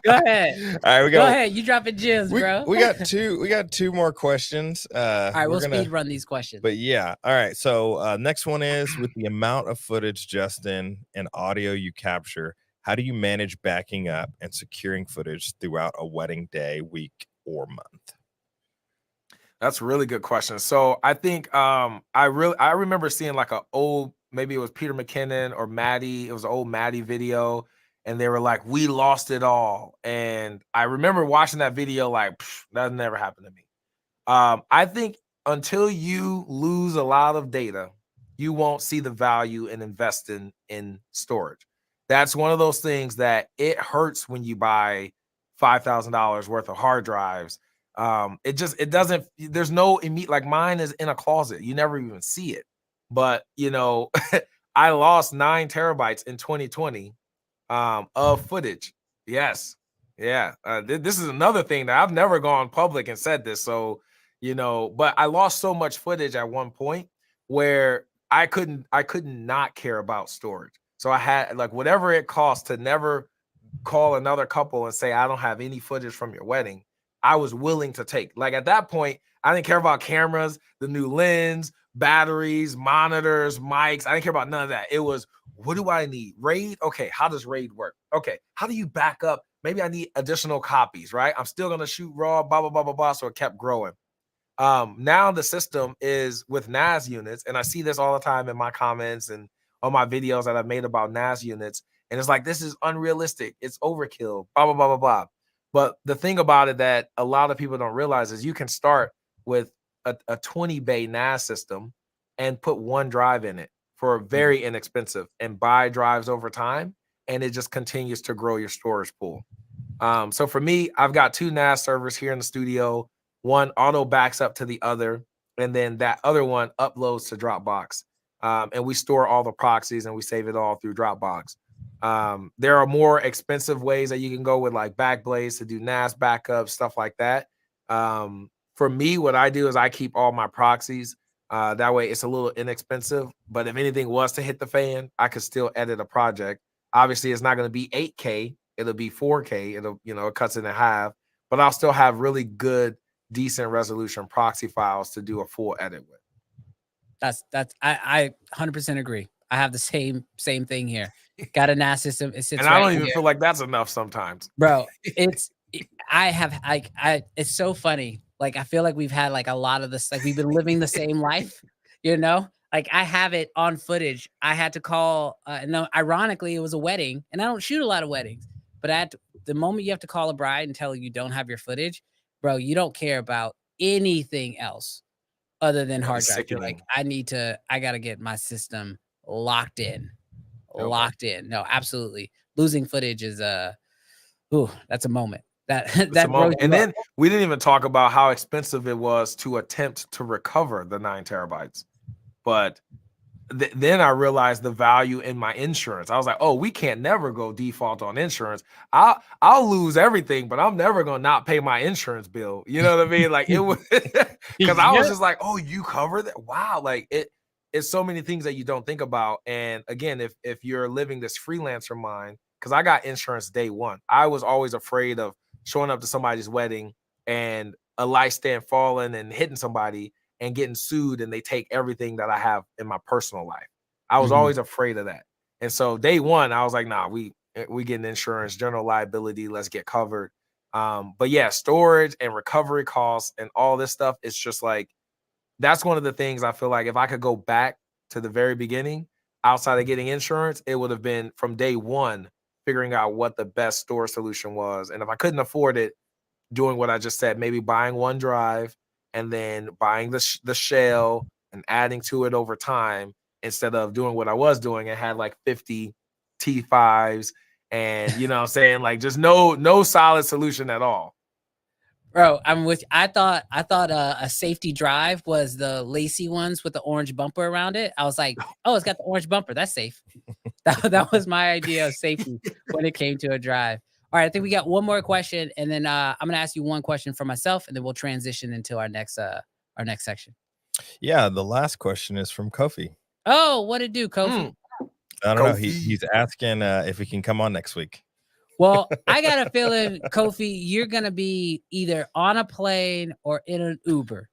ahead. All right, Go ahead. You dropping gems, bro. We got two more questions. All right, we'll speed run these questions. But yeah, all right. So next one is, with the amount of footage, Justin, and audio you capture, how do you manage backing up and securing footage throughout a wedding day, week, or month? That's a really good question. So I think I remember seeing like maybe it was Peter McKinnon or Maddie. It was an old Maddie video, and they were like, "We lost it all." And I remember watching that video like, that never happened to me. I think until you lose a lot of data, you won't see the value in investing in storage. That's one of those things that it hurts when you buy $5,000 worth of hard drives. It doesn't, there's no immediate, like mine is in a closet. You never even see it. But, I lost 9 terabytes in 2020 of footage. Yes. Yeah. This is another thing that I've never gone public and said this. So, but I lost so much footage at one point where I couldn't not care about storage. So I had like whatever it cost to never call another couple and say, I don't have any footage from your wedding. I was willing to take. Like at that point, I didn't care about cameras, the new lens, batteries, monitors, mics. I didn't care about none of that. It was, what do I need? RAID? Okay, how does RAID work? Okay, how do you back up? Maybe I need additional copies, right? I'm still gonna shoot raw, blah, blah, blah, blah, blah. So it kept growing. Now the system is with NAS units, and I see this all the time in my comments and on my videos that I've made about NAS units. And it's like, this is unrealistic. It's overkill, blah, blah, blah, blah, blah. But the thing about it that a lot of people don't realize is you can start with a 20 bay NAS system and put one drive in it for very inexpensive and buy drives over time. And it just continues to grow your storage pool. So for me, I've got 2 NAS servers here in the studio. One auto backs up to the other, and then that other one uploads to Dropbox. And we store all the proxies and we save it all through Dropbox. There are more expensive ways that you can go with like Backblaze to do NAS backups, stuff like that. For me, what I do is I keep all my proxies. That way it's a little inexpensive, but if anything was to hit the fan, I could still edit a project. Obviously, it's not going to be 8K, it'll be 4K. It'll, it cuts it in half, but I'll still have really good, decent resolution proxy files to do a full edit with. I 100% agree. I have the same thing here. Got a NAS system. It sits and I right don't even here. feel like that's enough sometimes, bro. It's so funny. Like, I feel like we've had like a lot of this, like we've been living the same life, like I have it on footage. I had to call, no, ironically, it was a wedding, and I don't shoot a lot of weddings, but the moment you have to call a bride and tell her you don't have your footage, bro, you don't care about anything else other than hard drive. You're like, I got to get my system locked in. No, absolutely. Losing footage is that's a moment. That moment. And then we didn't even talk about how expensive it was to attempt to recover the 9 terabytes. But then I realized the value in my insurance. I was like, oh, we can't never go default on insurance. I'll lose everything, but I'm never gonna not pay my insurance bill. You know what I mean? Like, it was because I was just like, oh, you cover that? Wow, like it's so many things that you don't think about. And again, if you're living this freelancer mind, because I got insurance day one, I was always afraid of showing up to somebody's wedding and a light stand falling and hitting somebody and getting sued, and they take everything that I have in my personal life. I was always afraid of that. And so day one, I was like, nah, we getting insurance, general liability, let's get covered. But yeah, storage and recovery costs and all this stuff, it's just like, that's one of the things I feel like if I could go back to the very beginning, outside of getting insurance, it would have been from day one, figuring out what the best storage solution was. And if I couldn't afford it, doing what I just said, maybe buying one drive and then buying the shell and adding to it over time, instead of doing what I was doing and had like 50 T5s and, what I'm saying, like just no solid solution at all. Bro, I'm with. I thought a safety drive was the lacy ones with the orange bumper around it. I was like, oh, it's got the orange bumper. That's safe. That was my idea of safety when it came to a drive. All right, I think we got one more question, and then I'm gonna ask you one question for myself, and then we'll transition into our next section. Yeah, the last question is from Kofi. Oh, what it do, Kofi? I don't know. He's asking if he can come on next week. Well, I got a feeling, Kofi, you're going to be either on a plane or in an Uber,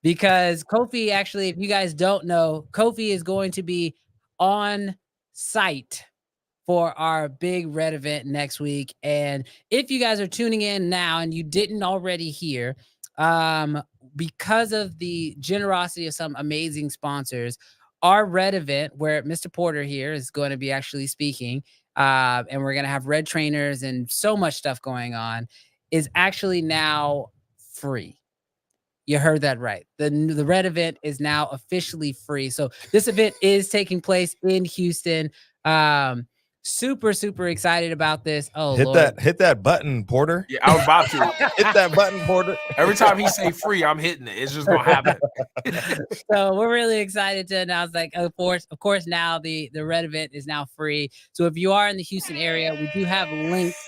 because Kofi, actually, if you guys don't know, Kofi is going to be on site for our big Red event next week. And if you guys are tuning in now and you didn't already hear, because of the generosity of some amazing sponsors, our Red event, where Mr. Porter here is going to be actually speaking, and we're going to have Red trainers and so much stuff going on, is actually now free. You heard that right. The Red event is now officially free. So this event is taking place in Houston. Super excited about this. Oh, hit that button, Porter. Yeah, I was about to hit that button, Porter. Every time he say free, I'm hitting it. It's just gonna happen. So we're really excited to announce, like, of course, now the Red event is now free. So if you are in the Houston area, we do have links.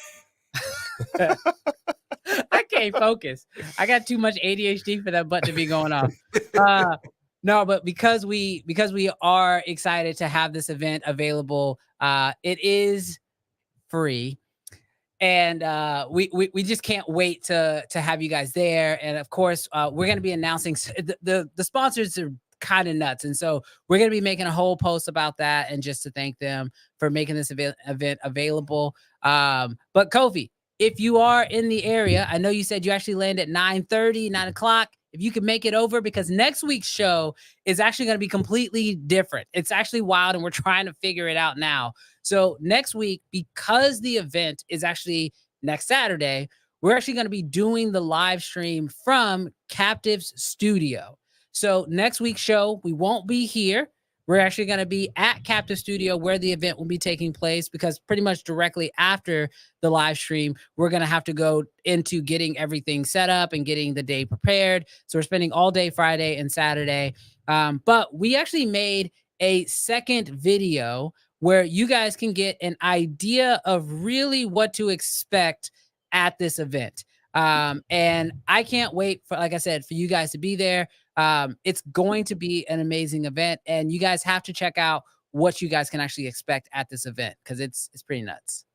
I can't focus. I got too much ADHD for that button to be going off. No, but because we are excited to have this event available, it is free, and we just can't wait to have you guys there. And of course, we're going to be announcing the sponsors are kind of nuts, and so we're going to be making a whole post about that, and just to thank them for making this event available. But Kofi, if you are in the area, I know you said you actually land at 9:30, 9 o'clock. If you can make it over, because next week's show is actually going to be completely different. It's actually wild, and we're trying to figure it out now. So next week, because the event is actually next Saturday, we're actually going to be doing the live stream from Captive's studio. So next week's show, we won't be here. We're actually going to be at Captive Studio, where the event will be taking place, because pretty much directly after the live stream, we're going to have to go into getting everything set up and getting the day prepared. So we're spending all day Friday and Saturday. But we actually made a second video where you guys can get an idea of really what to expect at this event. And I can't wait for, like I said, for you guys to be there. It's going to be an amazing event, and you guys have to check out what you guys can actually expect at this event, because it's pretty nuts.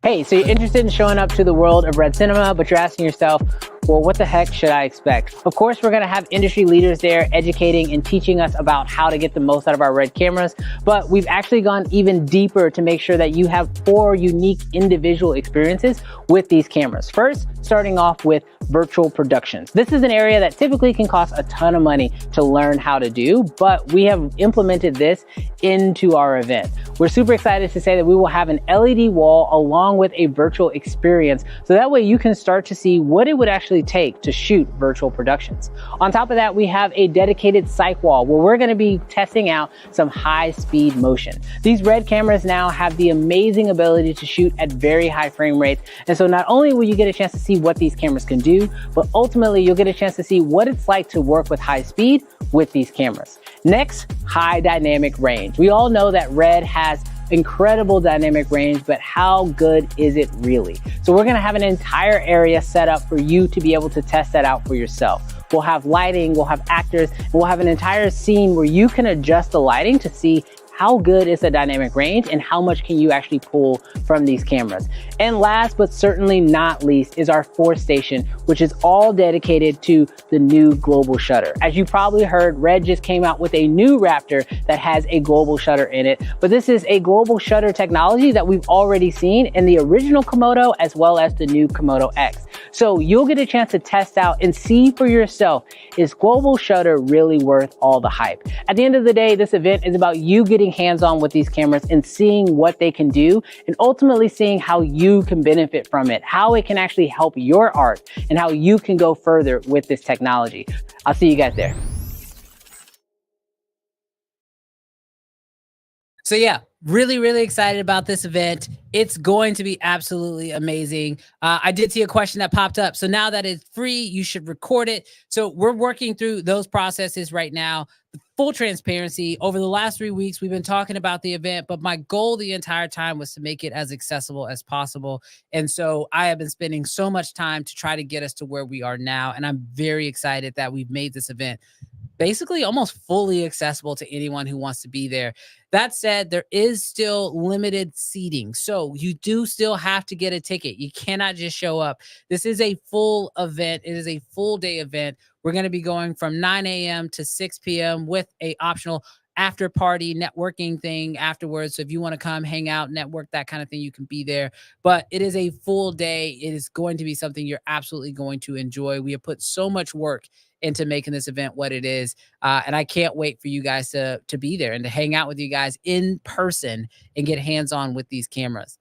Hey, so you're interested in showing up to the world of red cinema, but you're asking yourself, well, what the heck should I expect? Of course, we're gonna have industry leaders there educating and teaching us about how to get the most out of our red cameras, but we've actually gone even deeper to make sure that you have 4 unique individual experiences with these cameras. First, starting off with virtual productions. This is an area that typically can cost a ton of money to learn how to do, but we have implemented this into our event. We're super excited to say that we will have an LED wall along with a virtual experience, so that way you can start to see what it would actually take to shoot virtual productions. On top of that, we have a dedicated psych wall where we're going to be testing out some high-speed motion. These red cameras now have the amazing ability to shoot at very high frame rates, and so not only will you get a chance to see what these cameras can do, but ultimately you'll get a chance to see what it's like to work with high speed with these cameras. Next, high dynamic range. We all know that red has incredible dynamic range, but how good is it really? So we're gonna have an entire area set up for you to be able to test that out for yourself. We'll have lighting, we'll have actors, and we'll have an entire scene where you can adjust the lighting to see how good is the dynamic range and how much can you actually pull from these cameras. And last but certainly not least is our 4th station, which is all dedicated to the new global shutter. As you probably heard, Red just came out with a new Raptor that has a global shutter in it, but this is a global shutter technology that we've already seen in the original Komodo as well as the new Komodo X. So you'll get a chance to test out and see for yourself, is global shutter really worth all the hype? At the end of the day, this event is about you getting hands-on with these cameras and seeing what they can do and ultimately seeing how you can benefit from it, how it can actually help your art and how you can go further with this technology. I'll see you guys there. So yeah, really excited about this event. It's going to be absolutely amazing. I did see a question that popped up. So now that it's free, you should record it. So we're working through those processes right now. Full transparency, over the last 3 weeks, we've been talking about the event, but my goal the entire time was to make it as accessible as possible. And so I have been spending so much time to try to get us to where we are now. And I'm very excited that we've made this event basically almost fully accessible to anyone who wants to be there. That said, there is still limited seating. So you do still have to get a ticket. You cannot just show up. This is a full event. It is a full day event. We're going to be going from 9 a.m. to 6 p.m. with a optional after party networking thing afterwards. So if you want to come hang out, network, that kind of thing, you can be there. But it is a full day. It is going to be something you're absolutely going to enjoy. We have put so much work into making this event what it is. And I can't wait for you guys to be there and to hang out with you guys in person and get hands-on with these cameras.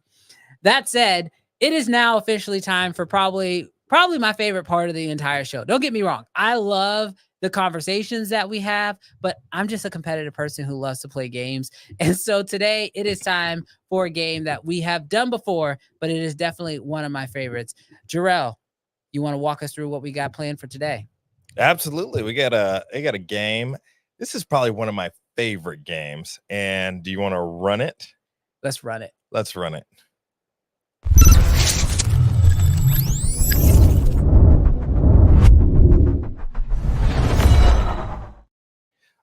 That said, it is now officially time for probably my favorite part of the entire show. Don't get me wrong. I love the conversations that we have, but I'm just a competitive person who loves to play games. And so today it is time for a game that we have done before, but it is definitely one of my favorites. Jarrell, you want to walk us through what we got planned for today? Absolutely. I got a game. This is probably one of my favorite games. And do you want to run it? Let's run it. Let's run it.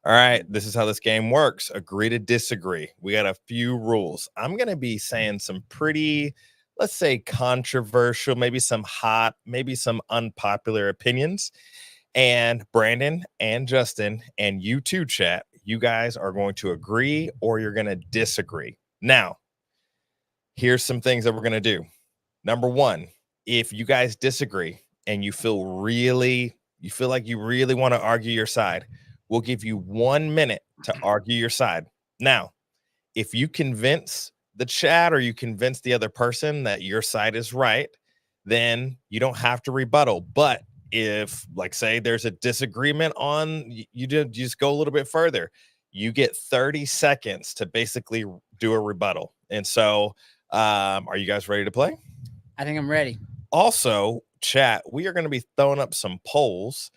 All right, this is how this game works. Agree to disagree. We got a few rules. I'm going to be saying some pretty, let's say, controversial, maybe some hot, maybe some unpopular opinions. And Brandon and Justin and you too, chat, you guys are going to agree or you're going to disagree. Now, here's some things that we're going to do. Number one, if you guys disagree and you feel like you really want to argue your side, we'll give you 1 minute to argue your side. Now, if you convince the chat or you convince the other person that your side is right, then you don't have to rebuttal. But if, like, say there's a disagreement on, you just go a little bit further, you get 30 seconds to basically do a rebuttal. And so, are you guys ready to play? I think I'm ready. Also, chat, we are going to be throwing up some polls.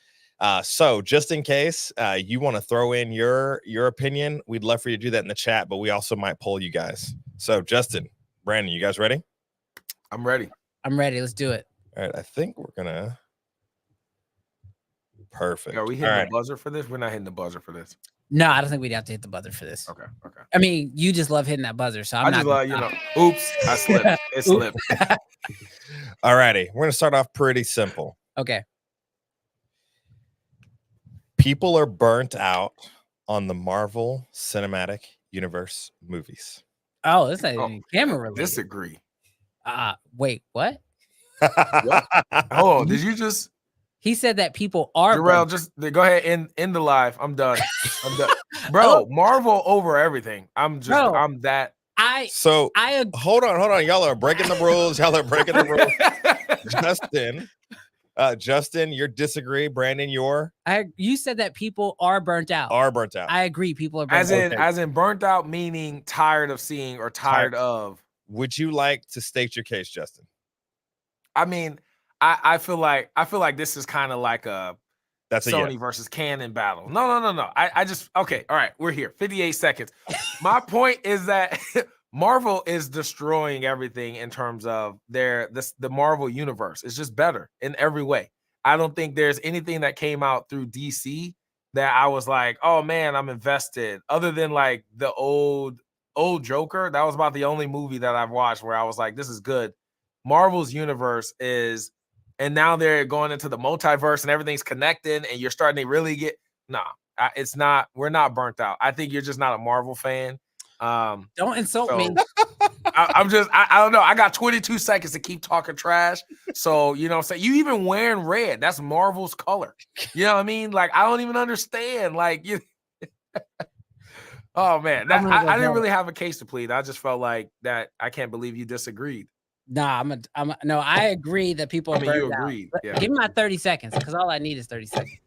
So just in case you want to throw in your opinion, we'd love for you to do that in the chat, but we also might poll you guys. So Justin, Brandon, you guys ready? I'm ready. I'm ready. Let's do it. All right. I think we're going to. Perfect. Are we hitting the buzzer for this? We're not hitting the buzzer for this. No, I don't think we'd have to hit the buzzer for this. Okay. I mean, you just love hitting that buzzer, so I'm I not. just love, oops, I slipped. It slipped. All righty. We're going to start off pretty simple. Okay. People are burnt out on the Marvel Cinematic Universe movies. Oh, that's not even camera related. Disagree. Wait, what? What? Hold on. Did you just? He said that people are. Jarrell, just go ahead and end the live. I'm done. Bro, Marvel over everything. I'm that. Hold on. Y'all are breaking the rules. Justin, you disagree. Brandon, you said that people are burnt out. I agree. People are burnt out. As in burnt out, meaning tired of seeing or tired of. Would you like to state your case, Justin? I mean, I feel like this is kind of like that's Sony versus Canon battle. No. I just okay. All right, we're here. 58 seconds. My point is that Marvel is destroying everything in terms of the Marvel universe. It's just better in every way. I don't think there's anything that came out through DC that I was like, oh man, I'm invested. Other than like the old Joker, that was about the only movie that I've watched where I was like, this is good. Marvel's universe is, and now they're going into the multiverse and everything's connected, and you're starting to really get it's not. We're not burnt out. I think you're just not a Marvel fan. Don't insult me. I don't know. I got 22 seconds to keep talking trash. So, you know what I'm saying? You even wearing red. That's Marvel's color. You know what I mean? Like, I don't even understand. Like, you. Oh, man. I didn't really have a case to plead. I just felt like that. I can't believe you disagreed. Nah, no, I agree that people are burned out. Yeah. Give me my 30 seconds because all I need is 30 seconds.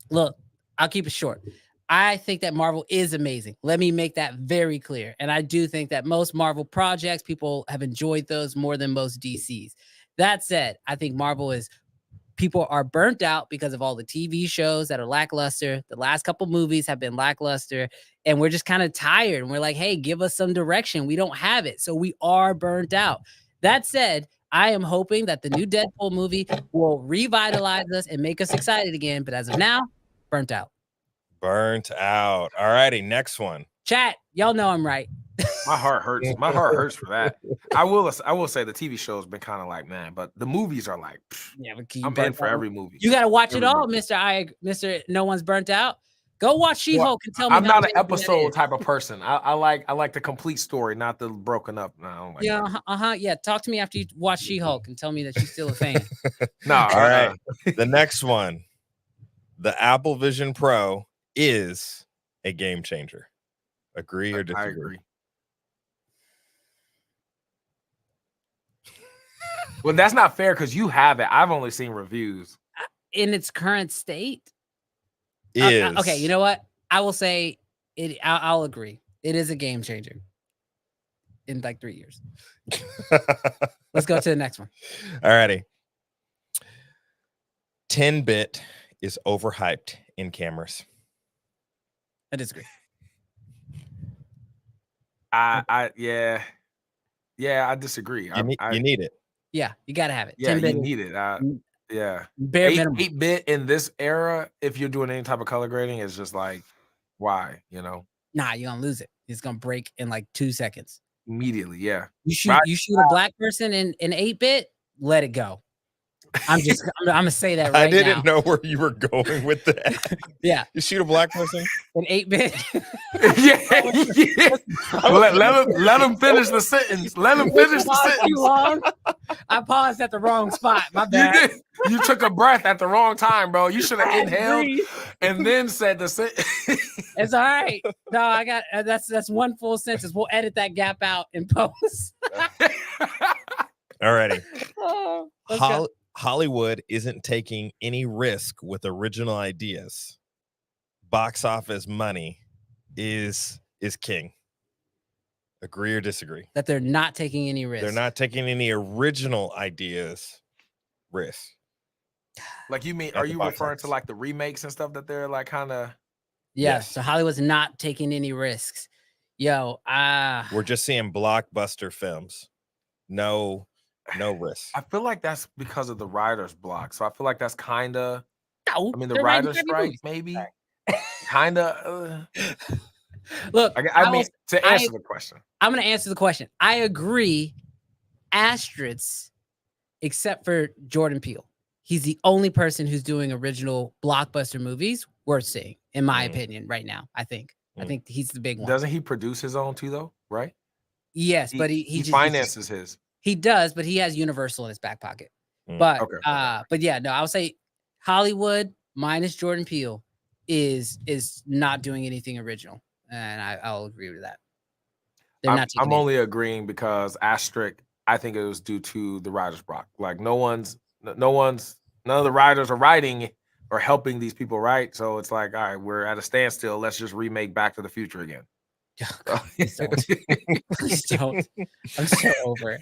Look, I'll keep it short. I think that Marvel is amazing. Let me make that very clear. And I do think that most Marvel projects, people have enjoyed those more than most DCs. That said, I think people are burnt out because of all the TV shows that are lackluster. The last couple movies have been lackluster, and we're just kind of tired. And we're like, hey, give us some direction. We don't have it. So we are burnt out. That said, I am hoping that the new Deadpool movie will revitalize us and make us excited again. But as of now, burnt out. Burnt out. All righty, next one. Chat, y'all know I'm right. My heart hurts. My heart hurts for that. I will say the TV show has been kind of like, man, but the movies are like, I'm in for every movie. You got to watch it all, Mr. No One's Burnt Out. Go watch She-Hulk and tell me. I'm not an episode type of person. I like the complete story, not the broken up. No, yeah. Talk to me after you watch She-Hulk and tell me that you're still a fan. No, all right. The next one, the Apple Vision Pro is a game changer. Agree or disagree? I agree. Well, that's not fair because you have it. I've only seen reviews. In its current state? Is. Okay, you know what? I will say it. I'll agree. It is a game changer in like 3 years. Let's go to the next one. All righty. 10-bit is overhyped in cameras. I disagree. Yeah, I disagree. You need it. Yeah, you gotta have it. Yeah, you need it. Yeah, bare minimum. 8-bit in this era, if you're doing any type of color grading, is just like, why? You know? Nah, you're gonna lose it. It's gonna break in like 2 seconds. Immediately, yeah. You shoot a black person in 8-bit, let it go. I'm gonna say that right now. I didn't know where you were going with that. Yeah. You shoot a black person in 8-bit. yeah. Let him finish the sentence. Let him finish the sentence. Too long. I paused at the wrong spot. My bad. You took a breath at the wrong time, bro. You should have inhaled and then said the sentence. It's all right. No, I got that's one full sentence. We'll edit that gap out in post. Alrighty. Hollywood isn't taking any risk with original ideas. Box office money is king. Agree or disagree? That they're not taking any risk. They're not taking any original ideas risk. Like you mean, are you referring to like the remakes and stuff that they're like kind of? Yeah. Yes. So Hollywood's not taking any risks. Yo, we're just seeing blockbuster films. No risk. I feel like that's because of the writer's block. So I feel like that's kind of. I mean, the writer's strike, maybe. Kind of. Look, I mean, to answer the question, I'm going to answer the question. I agree, asterisks, except for Jordan Peele. He's the only person who's doing original blockbuster movies worth seeing, in my opinion, right now. I think he's the big one. Doesn't he produce his own too, though? Right? Yes, but he finances his. He does, but he has Universal in his back pocket. But yeah, no, I would say Hollywood minus Jordan Peele is not doing anything original, and I'll agree with that. I'm only agreeing because asterisk. I think it was due to the writer's block. Like none of the writers are writing or helping these people write. So it's like, all right, we're at a standstill. Let's just remake Back to the Future again. Please don't. Please don't. I'm so over it.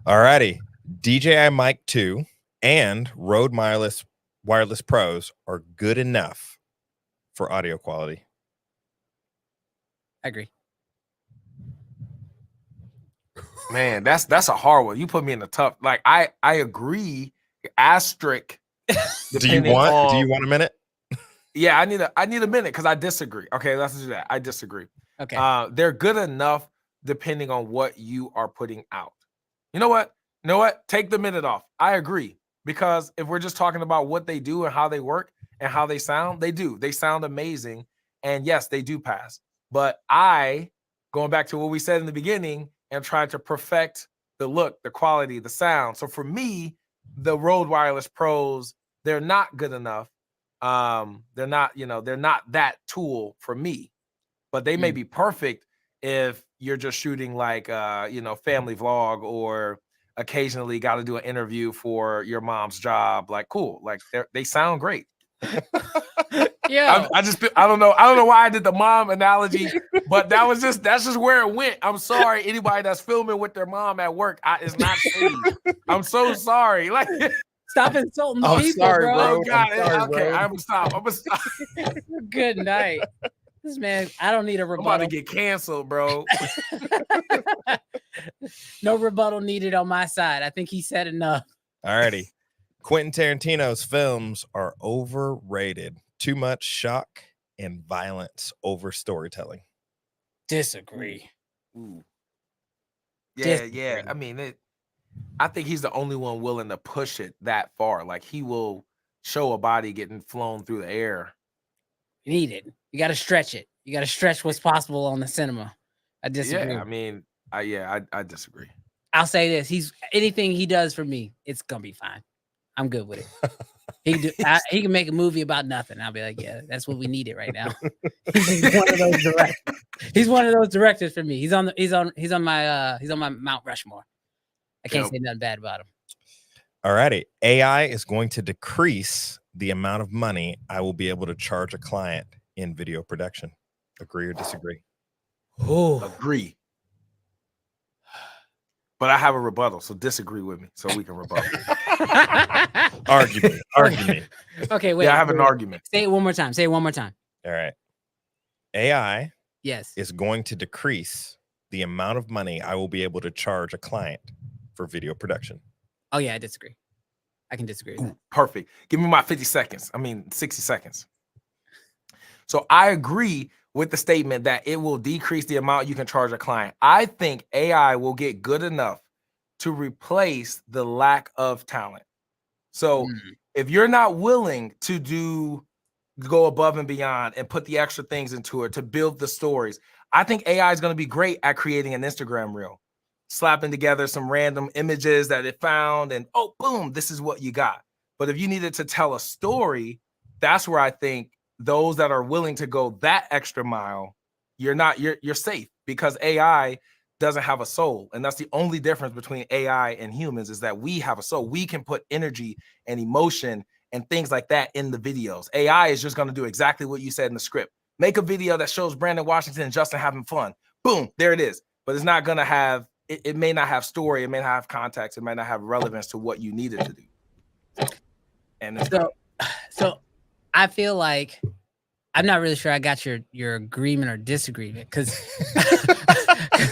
All righty. DJI Mic 2 and Rode Wireless Pros are good enough for audio quality. I agree. Man, that's a hard one. You put me in a tough. Like I agree. Asterisk. Do you want a minute? Yeah, I need a minute because I disagree. Okay, let's do that. I disagree. Okay. They're good enough depending on what you are putting out. You know what? Take the minute off. I agree. Because if we're just talking about what they do and how they work and how they sound, they sound amazing. And yes, they do pass. But going back to what we said in the beginning, am trying to perfect the look, the quality, the sound. So for me, the Rode Wireless Pros, they're not good enough. They're not that tool for me, but they may be perfect if you're just shooting like family vlog or occasionally got to do an interview for your mom's job. Like, cool. Like they sound great. Yeah. I don't know why I did the mom analogy, but that's just where it went. I'm sorry. Anybody that's filming with their mom at work, it's not safe. I'm so sorry. Like, stop insulting the people, sorry, bro. Oh God. Okay, I'm gonna stop. Good night. This man, I don't need a rebuttal. I'm about to get canceled, bro. No rebuttal needed on my side. I think he said enough. Alrighty. Quentin Tarantino's films are overrated. Too much shock and violence over storytelling. Disagree. Ooh. Yeah. I mean, I think he's the only one willing to push it that far. Like he will show a body getting flown through the air. You need it. You got to stretch it. You got to stretch what's possible on the cinema. I disagree. Yeah, I mean, I disagree. I'll say this: anything he does for me, it's gonna be fine. I'm good with it. He can make a movie about nothing. I'll be like, yeah, that's what we needed right now. He's one of those directors. He's one of those directors for me. He's on my Mount Rushmore. I can't say nothing bad about him. Alrighty. AI is going to decrease the amount of money I will be able to charge a client in video production. Agree or disagree? Agree. But I have a rebuttal, so disagree with me so we can rebuttal. Argument. Okay, wait. Yeah, I have an argument. Say it one more time. All right. AI yes is going to decrease the amount of money I will be able to charge a client for video production. Oh, yeah, I disagree. I can disagree with that. Perfect. Give me my 60 seconds. So I agree with the statement that it will decrease the amount you can charge a client. I think AI will get good enough to replace the lack of talent. So if you're not willing to go above and beyond and put the extra things into it to build the stories, I think AI is going to be great at creating an Instagram reel, slapping together some random images that it found and, oh, boom, this is what you got. But if you needed to tell a story, that's where I think those that are willing to go that extra mile, you're safe because AI doesn't have a soul. And that's the only difference between AI and humans is that we have a soul. We can put energy and emotion and things like that in the videos. AI is just going to do exactly what you said in the script. Make a video that shows Brandon Washington and Justin having fun. Boom, there it is. But it's not going to have, it may not have story. It may not have context. It may not have relevance to what you needed to do. And so I feel like I'm not really sure I got your agreement or disagreement because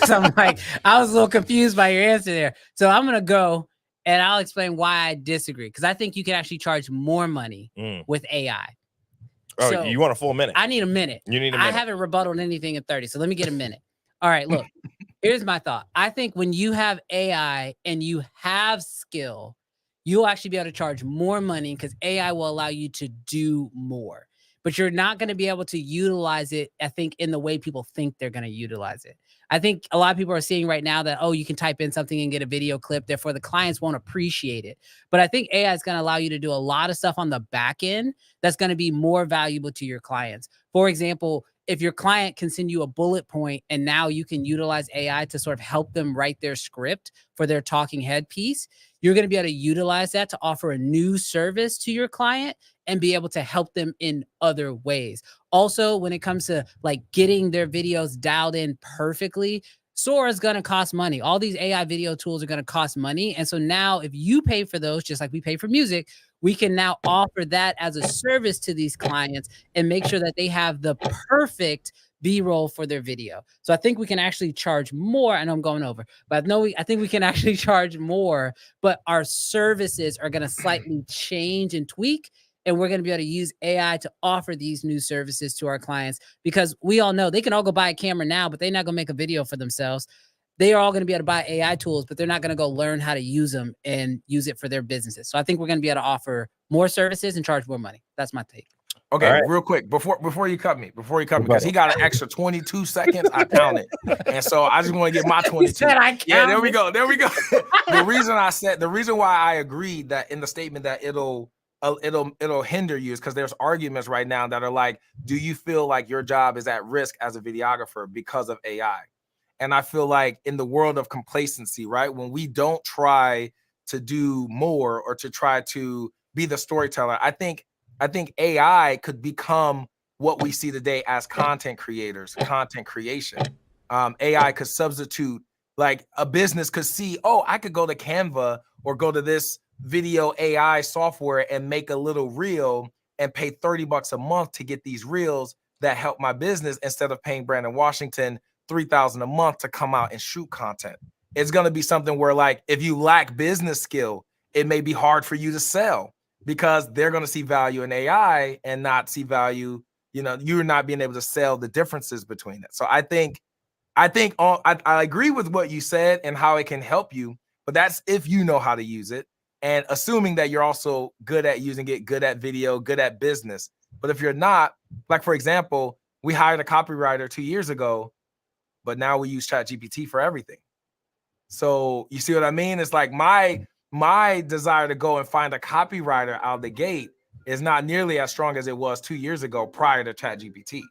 I'm like, I was a little confused by your answer there. So I'm going to go and I'll explain why I disagree. Because I think you can actually charge more money with AI. Oh, So you want a full minute? I need a minute. You need a minute. I haven't rebutted anything in 30, so let me get a minute. All right, look, here's my thought. I think when you have AI and you have skill, you'll actually be able to charge more money because AI will allow you to do more. But you're not going to be able to utilize it, I think, in the way people think they're going to utilize it. I think a lot of people are seeing right now that, oh, you can type in something and get a video clip. Therefore, the clients won't appreciate it. But I think AI is going to allow you to do a lot of stuff on the back end that's going to be more valuable to your clients. For example, if your client can send you a bullet point and now you can utilize AI to sort of help them write their script for their talking head piece, you're going to be able to utilize that to offer a new service to your client and be able to help them in other ways. Also, when it comes to like getting their videos dialed in perfectly, Sora is going to cost money. All these AI video tools are going to cost money. And so now if you pay for those, just like we pay for music, we can now offer that as a service to these clients and make sure that they have the perfect B-roll for their video. So I think we can actually charge more. I know I'm going over, but I think we can actually charge more, but our services are going to slightly change and tweak. And we're going to be able to use AI to offer these new services to our clients because we all know they can all go buy a camera now, but they're not going to make a video for themselves. They are all going to be able to buy AI tools, but they're not going to go learn how to use them and use it for their businesses. So I think we're going to be able to offer more services and charge more money. That's my take. Okay, right. Real quick, before you cut me, because he got an extra 22 seconds, I counted. And so I just want to get my 22. Yeah, there we go. The reason why I agreed that in the statement that it'll hinder you is because there's arguments right now that are like, do you feel like your job is at risk as a videographer because of AI? And I feel like in the world of complacency, right, when we don't try to do more or to try to be the storyteller, I think AI could become what we see today as content creators, content creation. AI could substitute, like a business could see, oh, I could go to Canva or go to this video AI software and make a little reel and pay $30 a month to get these reels that help my business instead of paying Brandon Washington $3,000 a month to come out and shoot content. It's going to be something where, like, if you lack business skill, it may be hard for you to sell because they're going to see value in AI and not see value, you're not being able to sell the differences between it. So I agree with what you said and how it can help you, but that's if you know how to use it and assuming that you're also good at using it, good at video, good at business. But if you're not, like, for example, we hired a copywriter 2 years ago, but now we use ChatGPT for everything. So you see what I mean? It's like my desire to go and find a copywriter out of the gate is not nearly as strong as it was 2 years ago prior to ChatGPT.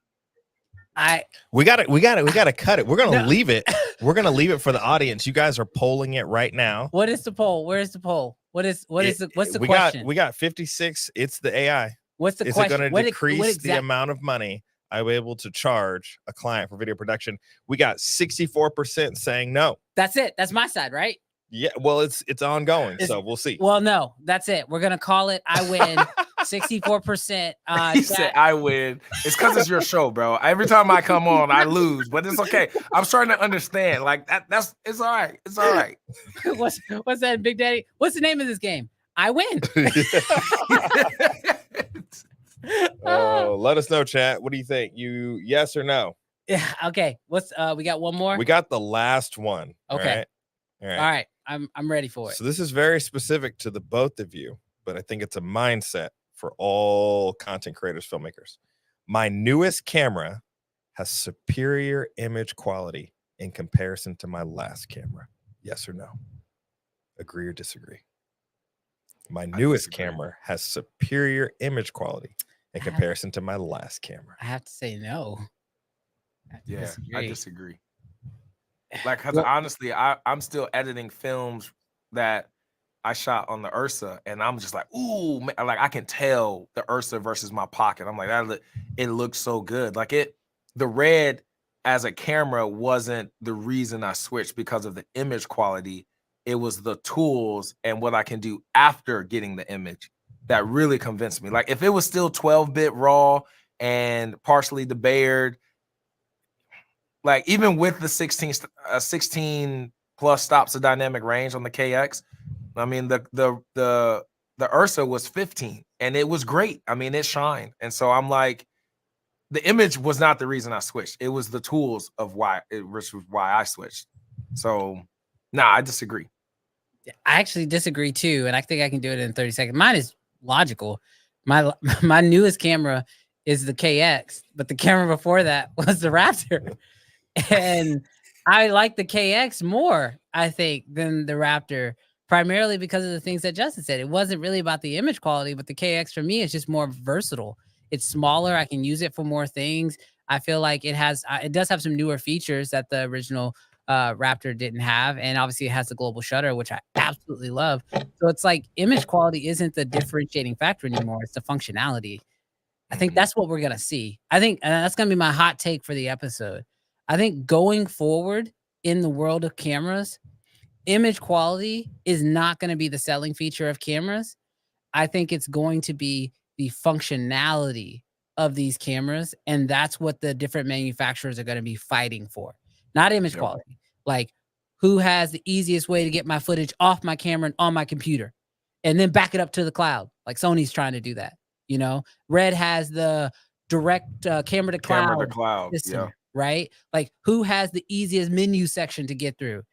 We gotta cut it. We're gonna leave it. We're gonna leave it for the audience. You guys are polling it right now. What is the poll? Where's the poll? What's the question? We got 56. It's the AI. What's the question? Is it going to decrease the amount of money I was able to charge a client for video production? We got 64% saying no. That's it. That's my side, right? Yeah. Well, it's ongoing, so we'll see. Well, no, that's it. We're gonna call it. I win. 64%. He said I win. It's because it's your show, bro. Every time I come on, I lose, but it's okay. I'm starting to understand. Like that's it's all right. It's all right. What's that, Big Daddy? What's the name of this game? I win. Let us know, chat. What do you think? You yes or no? Yeah. Okay. We got one more. We got the last one. Okay. All right. I'm ready for it. So this is very specific to the both of you, but I think it's a mindset for all content creators, filmmakers. My newest camera has superior image quality in comparison to my last camera. Yes or no? Agree or disagree? My newest camera has superior image quality in comparison to my last camera. I have to say no. I disagree. Like, because honestly, I'm still editing films that I shot on the Ursa, and I'm just like, ooh, man, like I can tell the Ursa versus my pocket. I'm like, it looks so good. Like the Red as a camera wasn't the reason I switched because of the image quality. It was the tools and what I can do after getting the image that really convinced me. Like if it was still 12-bit raw and partially debayered, like even with the 16 plus stops of dynamic range on the KX, I mean the the Ursa was 15 and it was great. I mean, it shined. And so I'm like, the image was not the reason I switched. It was the tools of which was why I switched. So nah, I disagree. I actually disagree too, and I think I can do it in 30 seconds. Mine is logical. My my newest camera is the KX, but the camera before that was the Raptor. And I like the KX more, I think, than the Raptor, primarily because of the things that Justin said. It wasn't really about the image quality, but the KX for me is just more versatile. It's smaller. I can use it for more things. I feel like it does have some newer features that the original Raptor didn't have. And obviously it has the global shutter, which I absolutely love. So it's like image quality isn't the differentiating factor anymore. It's the functionality. I think that's what we're going to see. I think that's going to be my hot take for the episode. I think going forward in the world of cameras, image quality is not going to be the selling feature of cameras. I think it's going to be the functionality of these cameras. And that's what the different manufacturers are going to be fighting for, not image quality. Like, who has the easiest way to get my footage off my camera and on my computer and then back it up to the cloud? Like Sony's trying to do that. You know, Red has the direct camera to cloud system, right? Like, who has the easiest menu section to get through?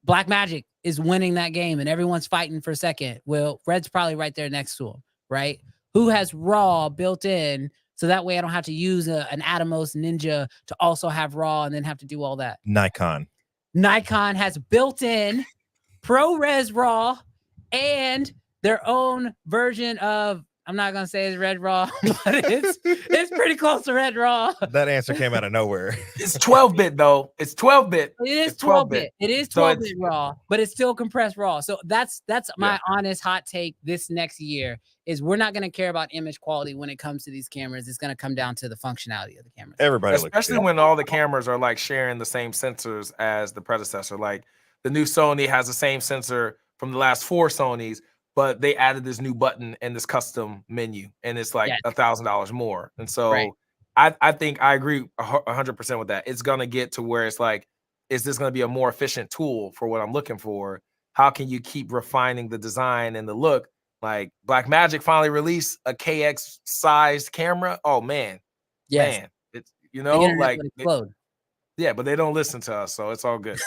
Blackmagic is winning that game and everyone's fighting for second. Well, Red's probably right there next to him, right? Who has RAW built in so that way I don't have to use an Atomos Ninja to also have RAW and then have to do all that? Nikon has built-in ProRes RAW and their own version of, I'm not gonna say it's Red RAW, but it's pretty close to Red RAW. That answer came out of nowhere. It's 12-bit though. It's 12-bit. It is 12-bit. It is 12-bit RAW, but it's still compressed RAW. So that's my honest hot take this next year is we're not going to care about image quality when it comes to these cameras. It's going to come down to the functionality of the cameras. Everybody, especially when all the cameras are like sharing the same sensors as the predecessor. Like the new Sony has the same sensor from the last 4 Sonys, but they added this new button and this custom menu, and it's like $1,000 more. And so I think I agree 100% with that. It's gonna get to where it's like, is this gonna be a more efficient tool for what I'm looking for? How can you keep refining the design and the look? Like Blackmagic finally released a KX sized camera. Oh man, man, it's like yeah, but they don't listen to us, so it's all good.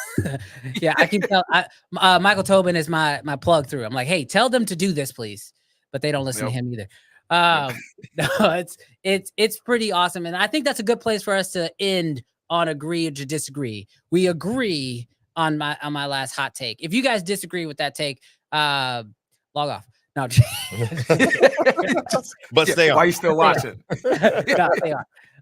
Yeah, I can tell. Michael Tobin is my plug through. I'm like, hey, tell them to do this, please, but they don't listen to him either. No, it's pretty awesome, and I think that's a good place for us to end on agree or to disagree. We agree on my last hot take. If you guys disagree with that take, log off. No, but stay on. Why are you still watching? No, stay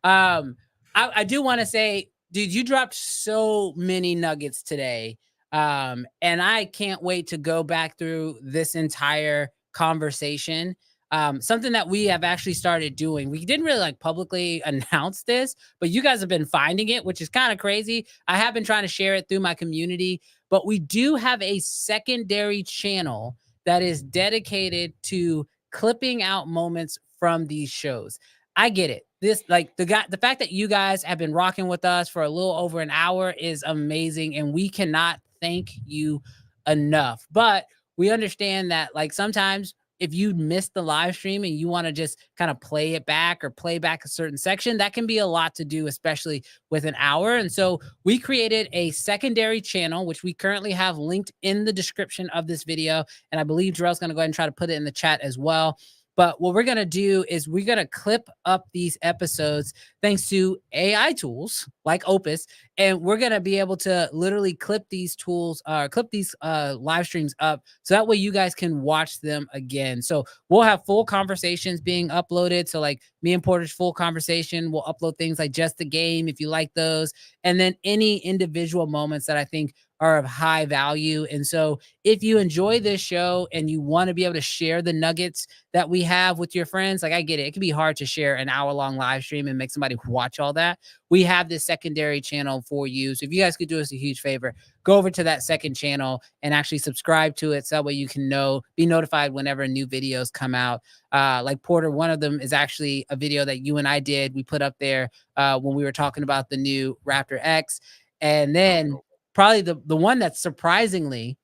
on. I do want to say, dude, you dropped so many nuggets today. And I can't wait to go back through this entire conversation. Something that we have actually started doing. We didn't really like publicly announce this, but you guys have been finding it, which is kind of crazy. I have been trying to share it through my community, but we do have a secondary channel that is dedicated to clipping out moments from these shows. I get it. This, like, the fact that you guys have been rocking with us for a little over an hour is amazing, and we cannot thank you enough. But we understand that, like, sometimes if you missed the live stream and you want to just kind of play it back or play back a certain section, that can be a lot to do, especially with an hour. And so we created a secondary channel, which we currently have linked in the description of this video. And I believe Jarrell's going to go ahead and try to put it in the chat as well. But what we're going to do is we're going to clip up these episodes thanks to AI tools like Opus. And we're going to be able to literally clip these tools, clip these live streams up. So that way you guys can watch them again. So we'll have full conversations being uploaded. So like me and Porter's full conversation, we'll upload things like Just the Game, if you like those. And then any individual moments that I think are of high value. And so if you enjoy this show and you want to be able to share the nuggets that we have with your friends, like, I get it. It can be hard to share an hour-long live stream and make somebody watch all that. We have this secondary channel for you. So if you guys could do us a huge favor, go over to that second channel and actually subscribe to it. So that way you can be notified whenever new videos come out. Like Porter, one of them is actually a video that you and I did. We put up there when we were talking about the new Raptor X. And then probably the one that surprisingly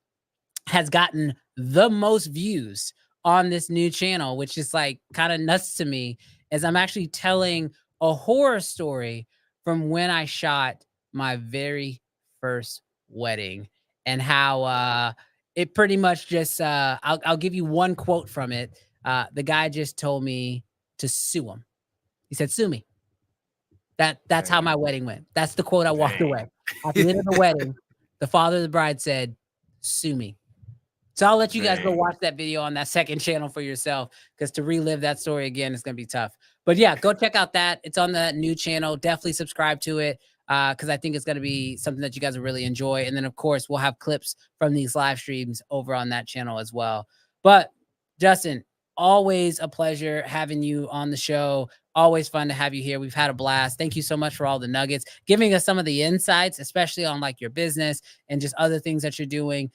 has gotten the most views on this new channel, which is like kind of nuts to me, is I'm actually telling a horror story from when I shot my very first wedding and how it pretty much just I'll give you one quote from it. The guy just told me to sue him. He said, "Sue me." That's how my wedding went. That's the quote I walked away. At the end of the wedding, the father of the bride said, "Sue me." So I'll let you guys go watch that video on that second channel for yourself, because to relive that story again is gonna be tough. But yeah, go check out that. It's on the new channel. Definitely subscribe to it, because I think it's gonna be something that you guys will really enjoy. And then of course we'll have clips from these live streams over on that channel as well. But Justin, always a pleasure having you on the show. Always fun to have you here. We've had a blast. Thank you so much for all the nuggets, giving us some of the insights, especially on like your business and just other things that you're doing.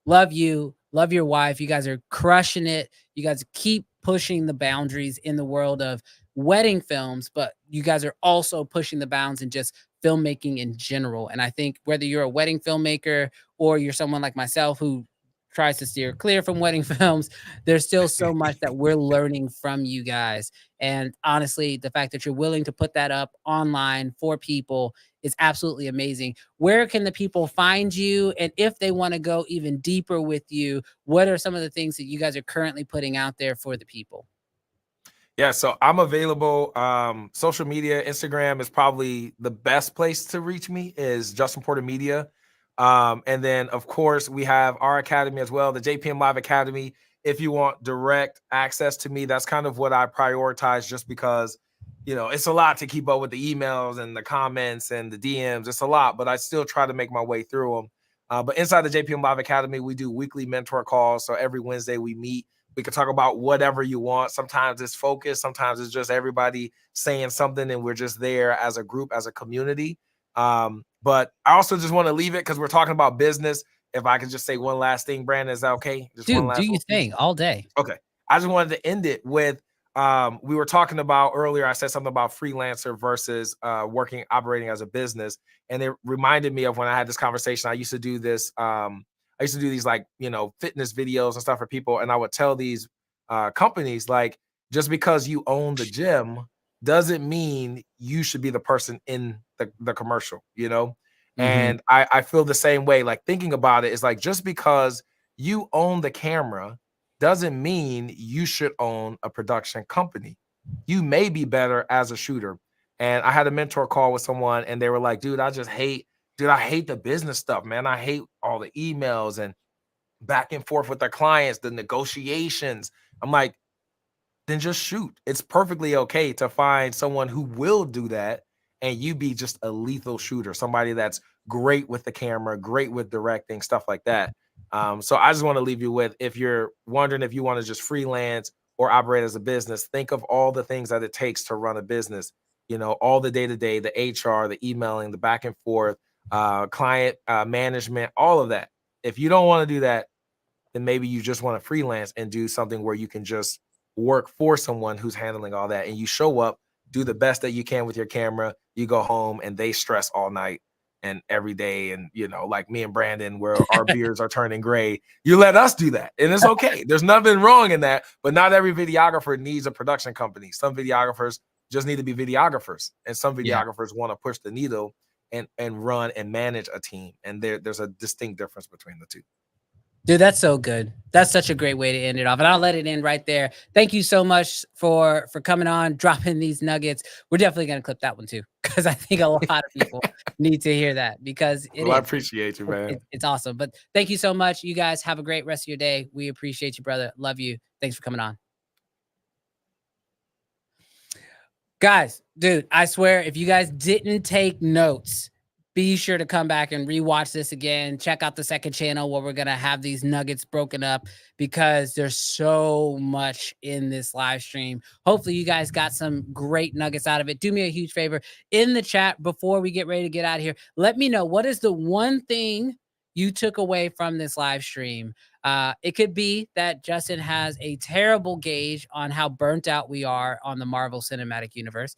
Love you. Love your wife. You guys are crushing it. You guys keep pushing the boundaries in the world of wedding films, but you guys are also pushing the bounds in just filmmaking in general. And I think whether you're a wedding filmmaker or you're someone like myself who tries to steer clear from wedding films, there's still so much that we're learning from you guys. And honestly, the fact that you're willing to put that up online for people is absolutely amazing. Where can the people find you? And if they want to go even deeper with you, what are some of the things that you guys are currently putting out there for the people? Yeah, so I'm available. Social media, Instagram is probably the best place to reach me, is Justin Porter Media. And then, of course, we have our academy as well, the JPM Live Academy. If you want direct access to me, that's kind of what I prioritize, just because, you know, it's a lot to keep up with the emails and the comments and the DMs. It's a lot, but I still try to make my way through them. But inside the JPM Live Academy, we do weekly mentor calls. So every Wednesday we meet. We can talk about whatever you want. Sometimes it's focused. Sometimes it's just everybody saying something and we're just there as a group, as a community. But I also just want to leave it, because we're talking about business. If I could just say one last thing, Brandon, is that okay? Just one Dude, last do your thing all day. Okay. I just wanted to end it with, we were talking about earlier, I said something about freelancer versus operating as a business. And it reminded me of when I had this conversation. I used to do this. I used to do these, like, you know, fitness videos and stuff for people. And I would tell these companies, like, just because you own the gym doesn't mean you should be the person in the commercial, you know? And I feel the same way. Like, thinking about it is like, just because you own the camera doesn't mean you should own a production company. You may be better as a shooter. And I had a mentor call with someone and they were like, dude, I hate the business stuff, man. I hate all the emails and back and forth with our clients, the negotiations. I'm like, then just shoot. It's perfectly okay to find someone who will do that and you be just a lethal shooter, somebody that's great with the camera, great with directing, stuff like that. So I just want to leave you with, if you're wondering if you want to just freelance or operate as a business, think of all the things that it takes to run a business. You know, all the day-to-day, the HR, the emailing, the back and forth, client management, all of that. If you don't want to do that, then maybe you just want to freelance and do something where you can just work for someone who's handling all that. And you show up, do the best that you can with your camera. You go home and they stress all night and every day. And, you know, like me and Brandon, where our beards are turning gray, you let us do that. And it's okay. There's nothing wrong in that. But not every videographer needs a production company. Some videographers just need to be videographers. And some videographers want to push the needle and run and manage a team. And there's a distinct difference between the two. Dude, that's so good. That's such a great way to end it off. And I'll let it end right there. Thank you so much for coming on, dropping these nuggets. We're definitely going to clip that one too, because I think a lot of people need to hear that, because I appreciate you, man. It's awesome. But thank you so much. You guys have a great rest of your day. We appreciate you, brother. Love you. Thanks for coming on. Guys, dude, I swear, if you guys didn't take notes, be sure to come back and rewatch this again. Check out the second channel where we're going to have these nuggets broken up, because there's so much in this live stream. Hopefully you guys got some great nuggets out of it. Do me a huge favor in the chat before we get ready to get out of here. Let me know, what is the one thing you took away from this live stream? It could be that Justin has a terrible gauge on how burnt out we are on the Marvel Cinematic Universe.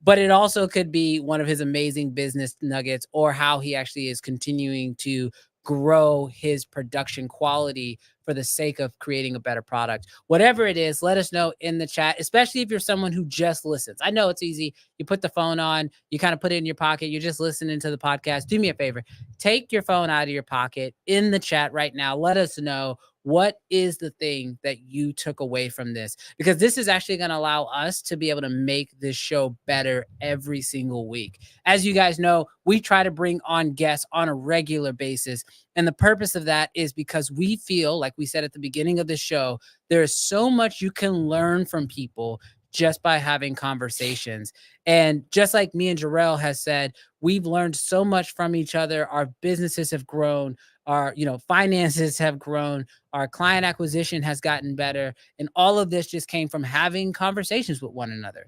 But it also could be one of his amazing business nuggets, or how he actually is continuing to grow his production quality for the sake of creating a better product. Whatever it is, let us know in the chat, especially if you're someone who just listens. I know it's easy. You put the phone on, you kind of put it in your pocket, you're just listening to the podcast. Do me a favor, take your phone out of your pocket in the chat right now. Let us know what is the thing that you took away from this, because this is actually going to allow us to be able to make this show better every single week. As you guys know, we try to bring on guests on a regular basis. And the purpose of that is because we feel, like we said at the beginning of the show, there is so much you can learn from people just by having conversations. And just like me and Jarrell has said, we've learned so much from each other. Our businesses have grown, our finances have grown, our client acquisition has gotten better, and all of this just came from having conversations with one another.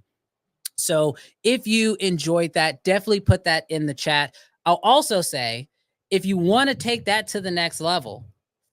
So if you enjoyed that, definitely put that in the chat. I'll also say, if you want to take that to the next level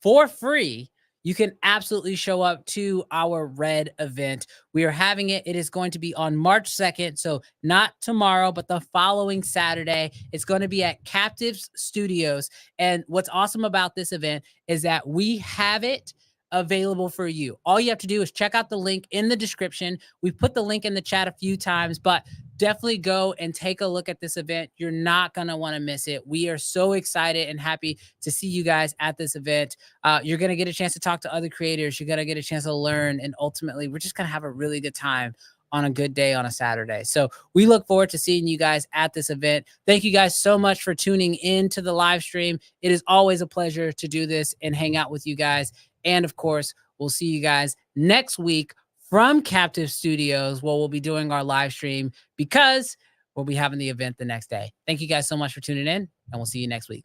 for free, you can absolutely show up to our Red event. We are having it. It is going to be on March 2nd. So not tomorrow, but the following Saturday. It's going to be at Captives Studios. And what's awesome about this event is that we have it available for you. All you have to do is check out the link in the description. We've put the link in the chat a few times, but definitely go and take a look at this event. You're not going to want to miss it. We are so excited and happy to see you guys at this event. You're going to get a chance to talk to other creators. You're going to get a chance to learn. And ultimately, we're just going to have a really good time on a good day on a Saturday. So we look forward to seeing you guys at this event. Thank you guys so much for tuning in to the live stream. It is always a pleasure to do this and hang out with you guys. And of course, we'll see you guys next week from Captive Studios, where we'll be doing our live stream because we'll be having the event the next day. Thank you guys so much for tuning in, and we'll see you next week.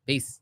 Peace.